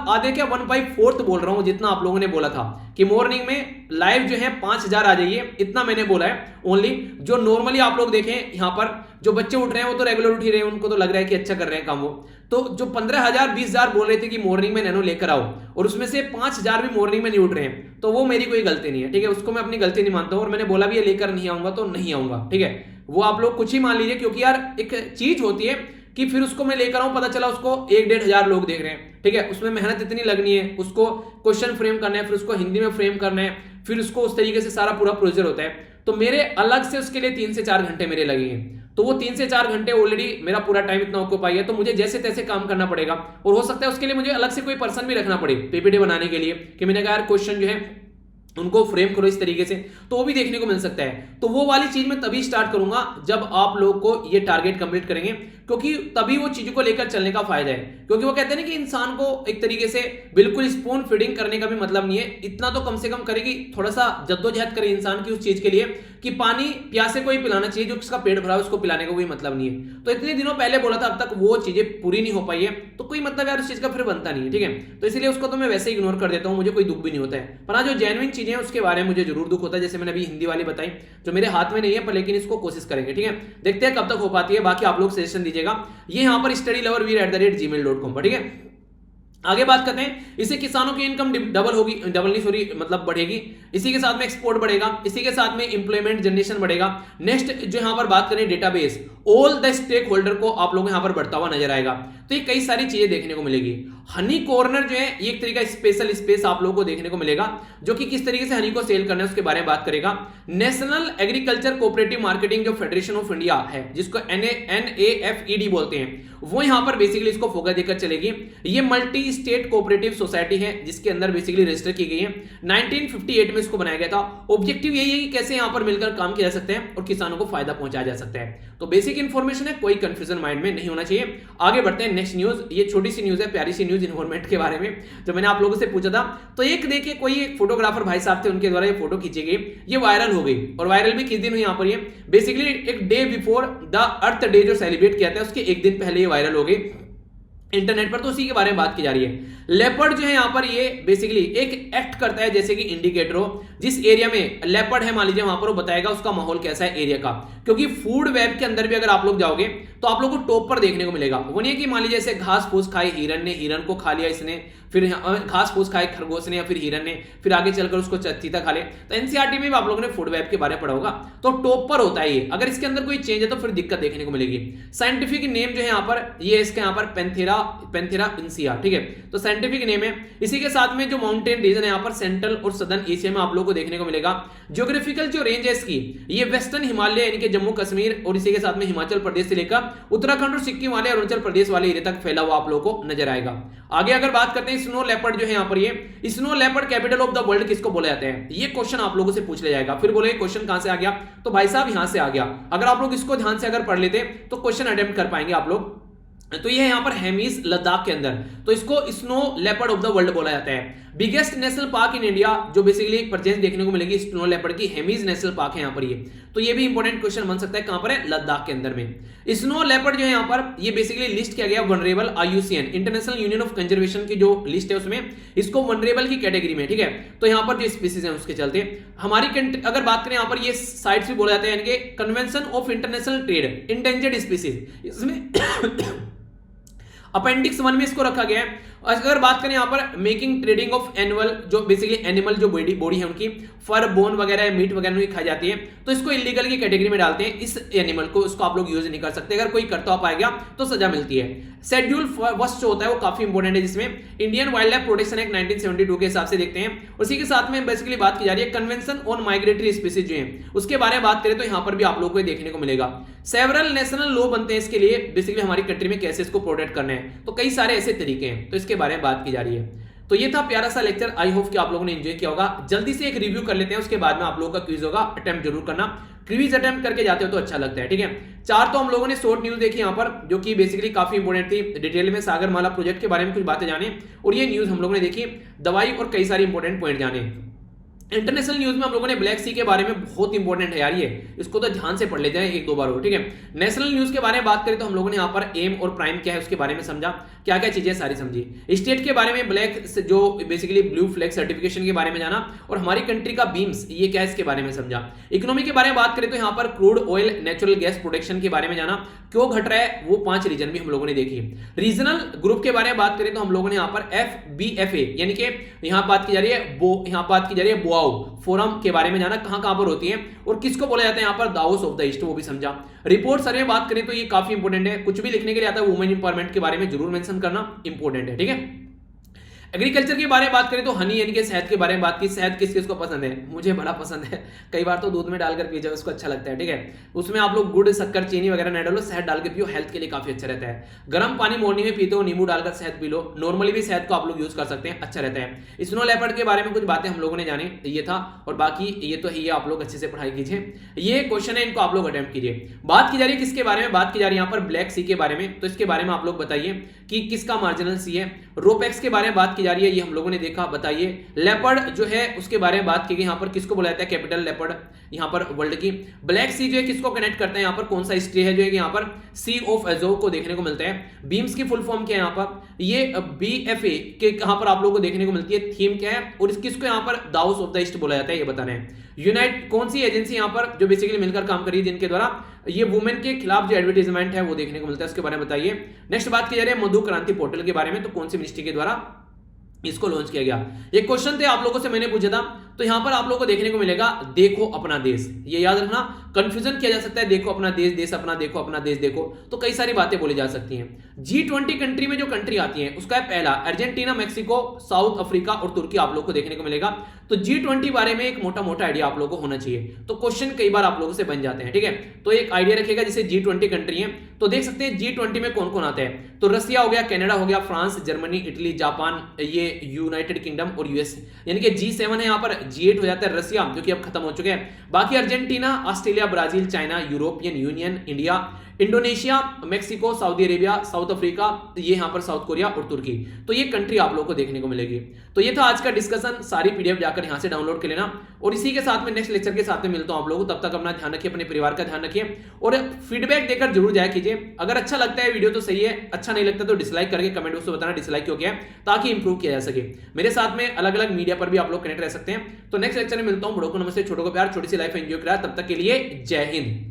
आधे क्या 1/4 बोल रहा हूं जितना आप लोगों ने बोला था कि मॉर्निंग में लाइव जो है 5,000 आ जाइए, इतना मैंने बोला है ओनली। जो नॉर्मली आप लोग देखें यहाँ पर जो बच्चे उठ रहे हैं वो तो रेगुलर उठ ही रहे हैं, उनको तो लग रहा है कि अच्छा कर रहे हैं काम वो। तो जो 15,000 20,000 बोल रहे थे कि मॉर्निंग में नैनो लेकर आओ, और उसमें से 5,000 भी मॉर्निंग में नहीं उठ रहे हैं, तो वो मेरी कोई गलती नहीं है, ठीक है। उसको मैं अपनी गलती नहीं मानता हूं, और मैंने बोला भी ये लेकर नहीं आऊंगा तो नहीं आऊंगा, ठीक है। वो आप लोग कुछ ही मान लीजिए, क्योंकि यार एक चीज होती है कि फिर उसको मैं लेकर आऊं, पता चला उसको 1-1.5 लोग देख रहे हैं, ठीक है। उसमें मेहनत इतनी लगनी है, उसको क्वेश्चन फ्रेम करना है, फिर उसको हिंदी में फ्रेम करना है, फिर उसको उस तरीके से सारा पूरा प्रोसीजर होता है। तो मेरे अलग से उसके लिए 3 से 4 घंटे मेरे लगेंगे, तो वो 3 से 4 घंटे ऑलरेडी मेरा पूरा टाइम इतना ऑक्यूपाई है, तो मुझे जैसे तैसे काम करना पड़ेगा। और हो सकता है उसके लिए मुझे अलग से कोई पर्सन भी रखना पड़े पीपीटी बनाने के लिए, कि मैंने कहा यार क्वेश्चन जो है उनको फ्रेम करो इस तरीके से, तो वो भी देखने को मिल सकता है। तो वो वाली चीज मैं तभी स्टार्ट करूंगा जब आप लोग को ये टारगेट कंप्लीट करेंगे, क्योंकि तभी वो चीजों को लेकर चलने का फायदा है। क्योंकि वो कहते हैं ना कि इंसान को एक तरीके से बिल्कुल स्पून फीडिंग करने का भी मतलब नहीं है, इतना तो कम से कम करेगी, थोड़ा सा जद्दोजहद करे इंसान की उस चीज के लिए कि पानी प्यासे को ही पिलाना चाहिए, जो उसका पेट भरा है उसको पिलाने का कोई मतलब नहीं है। तो इतने दिनों पहले बोला था, अब तक वो चीजें पूरी नहीं हो पाई है, तो कोई मतलब यार उस चीज का फिर बनता नहीं है, ठीक है। तो इसलिए उसको तो मैं वैसे ही इग्नोर कर देता हूं, मुझे कोई दुख भी नहीं होता है। पर हाँ, जो जेन्युइन चीजें हैं उसके बारे में मुझे जरूर दुख होता है, जैसे मैंने अभी हिंदी वाली बताई, जो मेरे हाथ में नहीं है, पर लेकिन इसको कोशिश करेंगे, ठीक है। देखते हैं कब तक हो पाती है, बाकी आप लोग सजेशन दीजिएगा। ये यहाँ पर studyloverveer@gmail.com पर, ठीक है। आगे बात करते हैं, इससे किसानों की इनकम डबल होगी, डबल नहीं सॉरी मतलब बढ़ेगी, इसी के साथ में एक्सपोर्ट बढ़ेगा, इसी के साथ में इंप्लॉयमेंट जनरेशन बढ़ेगा। नेक्स्ट जो यहां पर बात करें database, all the stakeholder को आप लोग यहां पर बढ़ता हुआ नजर आएगा। तो ये कई सारी चीजें देखने को मिलेगी। हनी कॉर्नर जो है ये एक तरीका स्पेशल स्पेस आप लोगों को देखने को मिलेगा, जो कि किस तरीके से हनी को सेल करना है उसके बारे में बात करेगा। नेशनल एग्रीकल्चर कोऑपरेटिव मार्केटिंग जो फेडरेशन ऑफ इंडिया है, जिसको NAFED बोलते हैं, वो यहां पर बेसिकली इसको फोकस देकर चलेगी। ये मल्टी स्टेट कोऑपरेटिव सोसाइटी है, जिसके अंदर बेसिकली रजिस्टर की गई है। 1958 में इसको बनाया गया था। ऑब्जेक्टिव यही है कि कैसे यहां पर मिलकर काम किया जा सकता है और किसानों को फायदा पहुंचाया जा सकता है। तो बेसिक इंफॉर्मेशन है, कोई कंफ्यूजन माइंड में नहीं होना चाहिए। आगे बढ़ते हैं नेक्स्ट न्यूज। ये छोटी सी न्यूज है, प्यारी सी न्यूज इन्वायरमेंट के बारे में, जो मैंने आप लोगों से पूछा था। तो एक देखिए, कोई एक फोटोग्राफर भाई साहब थे, उनके द्वारा ये फोटो खींची गई, ये वायरल हो गई। और वायरल भी किस दिन हुई, यहाँ पर ये बेसिकली एक day before the earth day जो सेलिब्रेट किया था उसके एक दिन पहले ये वायरल हो गई इंटरनेट पर। तो उसी के बारे में बात की जा रही है। लेपर्ड जो है यहाँ पर ये बेसिकली एक एक्ट करता है जैसे कि इंडिकेटर हो। जिस एरिया में लेपर्ड है मान लीजिए, वहां पर वो बताएगा उसका माहौल कैसा है एरिया का। क्योंकि फूड वेब के अंदर भी अगर आप लोग जाओगे तो आप लोग को टॉप पर देखने को मिलेगा। वो नहीं है कि मान लीजिए जैसे घास फूस खाई हिरन ने, हिरन को खा लिया इसने, फिर घास फूस खाए खरगोश ने या फिर हिरन ने, फिर आगे चलकर उसको चीता खा ले। तो एनसीईआरटी में भी आप लोगों ने फूड वेब के बारे में पढ़ा होगा। तो टॉप पर होता है ये, अगर इसके अंदर कोई चेंज है तो फिर दिक्कत देखने को मिलेगी। साइंटिफिक नेम जो है यहाँ पर, ये इसके यहाँ पर पैंथेरा पिंसिया, ठीक है। तो साइंटिफिक नेम है। इसी के साथ में जो माउंटेन रीजन है यहाँ पर सेंट्रल और सदर्न एशिया में आप लोगों को देखने को मिलेगा। ज्योग्राफिकल जो रेंज है इसकी, ये वेस्टर्न हिमालय यानी कि जम्मू कश्मीर और इसी के साथ में हिमाचल प्रदेश से लेकर उत्तराखंड और सिक्किम वाले अरुणाचल प्रदेश वाले एरिया तक फैला हुआ आप लोगों को नजर आएगा। आगे अगर बात करते हैं स्नो लेपर्ड जो है यहाँ पर, ये snow leopard capital of the world किसको बोला जाता है, ये क्वेश्चन आप लोगों से पूछ लिया जाएगा। फिर बोले क्वेश्चन कहां से आ गया, तो भाई साहब यहां से आ गया। अगर आप लोग इसको ध्यान से अगर पढ़ लेते तो क्वेश्चन अटेम्प्ट कर पाएंगे आप लोग। तो ये है यहाँ पर हेमिस लद्दाख के अंदर, तो इसको snow leopard of the world बोला जाता है। Biggest national park in India, जो बेसिकली एक प्रेजेंस देखने को मिलेगी स्नो लेपर्ड की, हेमिस नेशनल पार्क है यहाँ पर ये। तो ये भी इंपॉर्टेंट क्वेश्चन बन सकता है, कहां पर है, लद्दाख के अंदर में। स्नो लेपर्ड जो है यहाँ पर ये बेसिकली लिस्ट किया गया vulnerable IUCN international union of conservation की जो लिस्ट है उसमें इसको वनरेबल की कैटेगरी में, ठीक है। तो यहाँ पर जो स्पीसीज है उसके चलते हमारी अगर बात करें यहाँ पर ये साइट्स भी बोला जाता है, यानी कि convention of international trade endangered species, इसमें अपेंडिक्स 1 में इसको रखा गया है। और अगर बात करें यहाँ पर मेकिंग ट्रेडिंग ऑफ एनिमल, जो बेसिकली एनिमल जो बॉडी है उनकी फर बोन वगैरह मीट वगैरह उनकी खाई जाती है, तो इसको इलीगल की कैटेगरी में डालते हैं। इस एनिमल को उसको आप लोग यूज नहीं कर सकते, अगर कोई करता पाएगा तो सजा मिलती है। शेड्यूल फर्स्ट जो होता है वो काफी इंपॉर्टेंट है, जिसमें Indian wild life protection act 1972 के हिसाब से देखते हैं। उसी के साथ में बेसिकली बात की जा रही है कन्वेंशन ऑन माइग्रेटरी स्पीसीज जो है उसके बारे में बात करें तो यहां पर भी आप लोगों को देखने को मिलेगा। सेवरल नेशनल लॉ बनते हैं इसके लिए, बेसिकली हमारी कंट्री में कैसे इसको प्रोटेक्ट करना है, तो कई सारे ऐसे तरीके हैं, तो इसके बारे में बात की जा रही है। तो ये था प्यारा सा लेक्चर, आई होप कि आप लोगों ने एंजॉय किया होगा। जल्दी से एक रिव्यू कर लेते हैं, उसके बाद में आप लोगों का क्विज होगा, अटेम्प्ट जरूर करना। क्विज अटेम्प्ट करके जाते हो तो अच्छा लगता है, ठीक है। 4 तो हम लोगों ने शॉर्ट न्यूज देखी यहाँ पर, जो कि बेसिकली काफी इंपोर्टेंट थी। डिटेल में सागरमाला प्रोजेक्ट के बारे में कुछ बातें जाने, और ये न्यूज हम लोगों ने देखी, दवाई और कई सारी इंपोर्टेंट पॉइंट जाने। इंटरनेशनल न्यूज में हम लोगों ने ब्लैक सी के बारे में, बहुत इंपॉर्टेंट है यार ये, इसको तो ध्यान से पढ़ लेते हैं 1-2 बार हो, ठीक है। नेशनल न्यूज के बारे में बात करें तो हम लोगों ने यहाँ पर एम और प्राइम क्या है उसके बारे में समझा, क्या क्या चीजें सारी समझी। स्टेट के बारे में ब्लैक जो बेसिकली ब्लू फ्लैग सर्टिफिकेशन के बारे में जाना, और हमारी कंट्री का बीम्स ये क्या है इसके बारे में समझा। इकोनॉमी के बारे में बात करें तो यहाँ पर crude oil natural gas production के बारे में जाना, क्यों घट रहा है वो 5 रीजन भी हम लोगों ने देखी। रीजनल ग्रुप के बारे में बात करें तो हम लोगों ने यहाँ पर FBFA यानी कि यहाँ बात की जा रही है यहाँ बात की जा रही है बोआओ फोरम के बारे में जाना, कहां पर होती है और किसको बोला जाता है यहाँ पर दावोस ऑफ द ईस्ट, वो भी समझा। रिपोर्ट सर्वे बात करें तो ये काफी इंपॉर्टेंट है, कुछ भी लिखने के लिए आता है वुमेन इंपावरमेंट के बारे में जरूर मेंशन करना इंपॉर्टेंट है, ठीक है। एग्रीकल्चर के बारे में बात करें तो हनी यानी कि शहद के बारे में बात की। शहद किस किस को पसंद है, मुझे बड़ा पसंद है, कई बार तो दूध में डालकर पी जाओ, उसको अच्छा लगता है, ठीक है। उसमें आप लोग गुड़ शक्कर चीनी वगैरह नहीं डालो, शहद डाल के पियो, हेल्थ के लिए काफी अच्छा रहता है। गर्म पानी मॉर्निंग में पीते हो, नींबू डालकर शहद पी लो, नॉर्मली भी शहद को आप लोग यूज कर सकते हैं, अच्छा रहता है। स्नो लेपर्ड के बारे में कुछ बातें हम लोगों ने जानी, ये था। और बाकी ये तो ये आप लोग अच्छे से पढ़ाई कीजिए, ये क्वेश्चन है, इनको आप लोग अटेम्प्ट कीजिए। बात की जा रही है किसके बारे में, बात की जा रही है यहाँ पर ब्लैक सी के बारे में, तो इसके बारे में आप लोग बताइए कि किसका मार्जिनल सी है। रोपेक्स के बारे में बात की जा रही है, ये हम लोगों ने देखा, बताइए। लेपर्ड जो है उसके बारे में बात की गई, यहाँ पर किसको बोला जाता है कैपिटल लेपर्ड यहाँ पर वर्ल्ड की। ब्लैक सी जो है किसको कनेक्ट करते हैं, यहाँ पर कौन सा हिस्ट्री है जो है यहाँ पर सी ऑफ एजोव को देखने को मिलता है। बीम्स की फुल फॉर्म क्या है यहाँ पर, ये BFA के यहाँ पर आप लोगों को देखने को मिलती है। थीम क्या है और किसको यहाँ पर दाउस ऑफ द ईस्ट बोला जाता है, ये बताना है। यूनाइट कौन सी एजेंसी यहाँ पर जो बेसिकली मिलकर काम कर रही है, जिनके द्वारा ये वुमेन के खिलाफ जो एडवर्टाइजमेंट है वो देखने को मिलता है, उसके बारे में बताइए। नेक्स्ट बात की जा रही है मधु क्रांति पोर्टल के बारे में, तो कौन सी मिनिस्ट्री के द्वारा इसको लॉन्च किया गया। ये क्वेश्चन थे आप लोगों से मैंने पूछा था, तो यहां पर आप लोगों को देखने को मिलेगा देखो अपना देश, ये याद रखना, कंफ्यूजन किया जा सकता है देखो अपना देश, देश अपना, देखो अपना देश देखो, तो कई सारी बातें बोली जा सकती हैं। G20 कंट्री में जो कंट्री आती है उसका है पहला अर्जेंटीना, मेक्सिको, साउथ अफ्रीका और तुर्की आप लोग को देखने को मिलेगा। तो G20 बारे में एक मोटा मोटा आइडिया आप लोगों को होना चाहिए, तो क्वेश्चन कई बार आप लोगों से बन जाते हैं, ठीक है। तो एक आइडिया रखेगा, जैसे G20 कंट्री है तो देख सकते हैं G20 में कौन कौन आता है, तो रसिया हो गया, कनाडा हो गया, फ्रांस, जर्मनी, इटली, जापान, ये यूनाइटेड किंगडम और US, यानी कि G7 है। यहाँ पर G8 हो जाता है रसिया, जो कि अब खत्म हो चुके हैं। बाकी Argentina, Australia, Brazil, China, European union, India, Indonesia, Mexico, Saudi Arabia, south Africa, ये यहाँ पर साउथ कोरिया और तुर्की, तो ये कंट्री आप लोगों को देखने को मिलेगी। तो ये था आज का डिस्कशन, सारी PDF जाकर यहाँ से डाउनलोड कर लेना, और इसी के साथ में नेक्स्ट लेक्चर के साथ में मिलता हूँ आप लोगों को। तब तक अपना ध्यान रखिए, अपने परिवार का ध्यान रखिए, और फीडबैक देकर जरूर जाया कीजिए। अगर अच्छा लगता है वीडियो तो सही है, अच्छा नहीं लगता तो डिसलाइक करके कमेंट बॉक्स में बताना डिसलाइक क्यों किया है, ताकि इंप्रूव किया जा सके। मेरे साथ में अलग अलग मीडिया पर भी आप लोग कनेक्ट रह सकते हैं। तो नेक्स्ट लेक्चर में मिलता हूँ, बड़ों को नमस्ते, छोटों को प्यार, छोटी सी लाइफ एंजॉय करा, तब तक के लिए जय हिंद।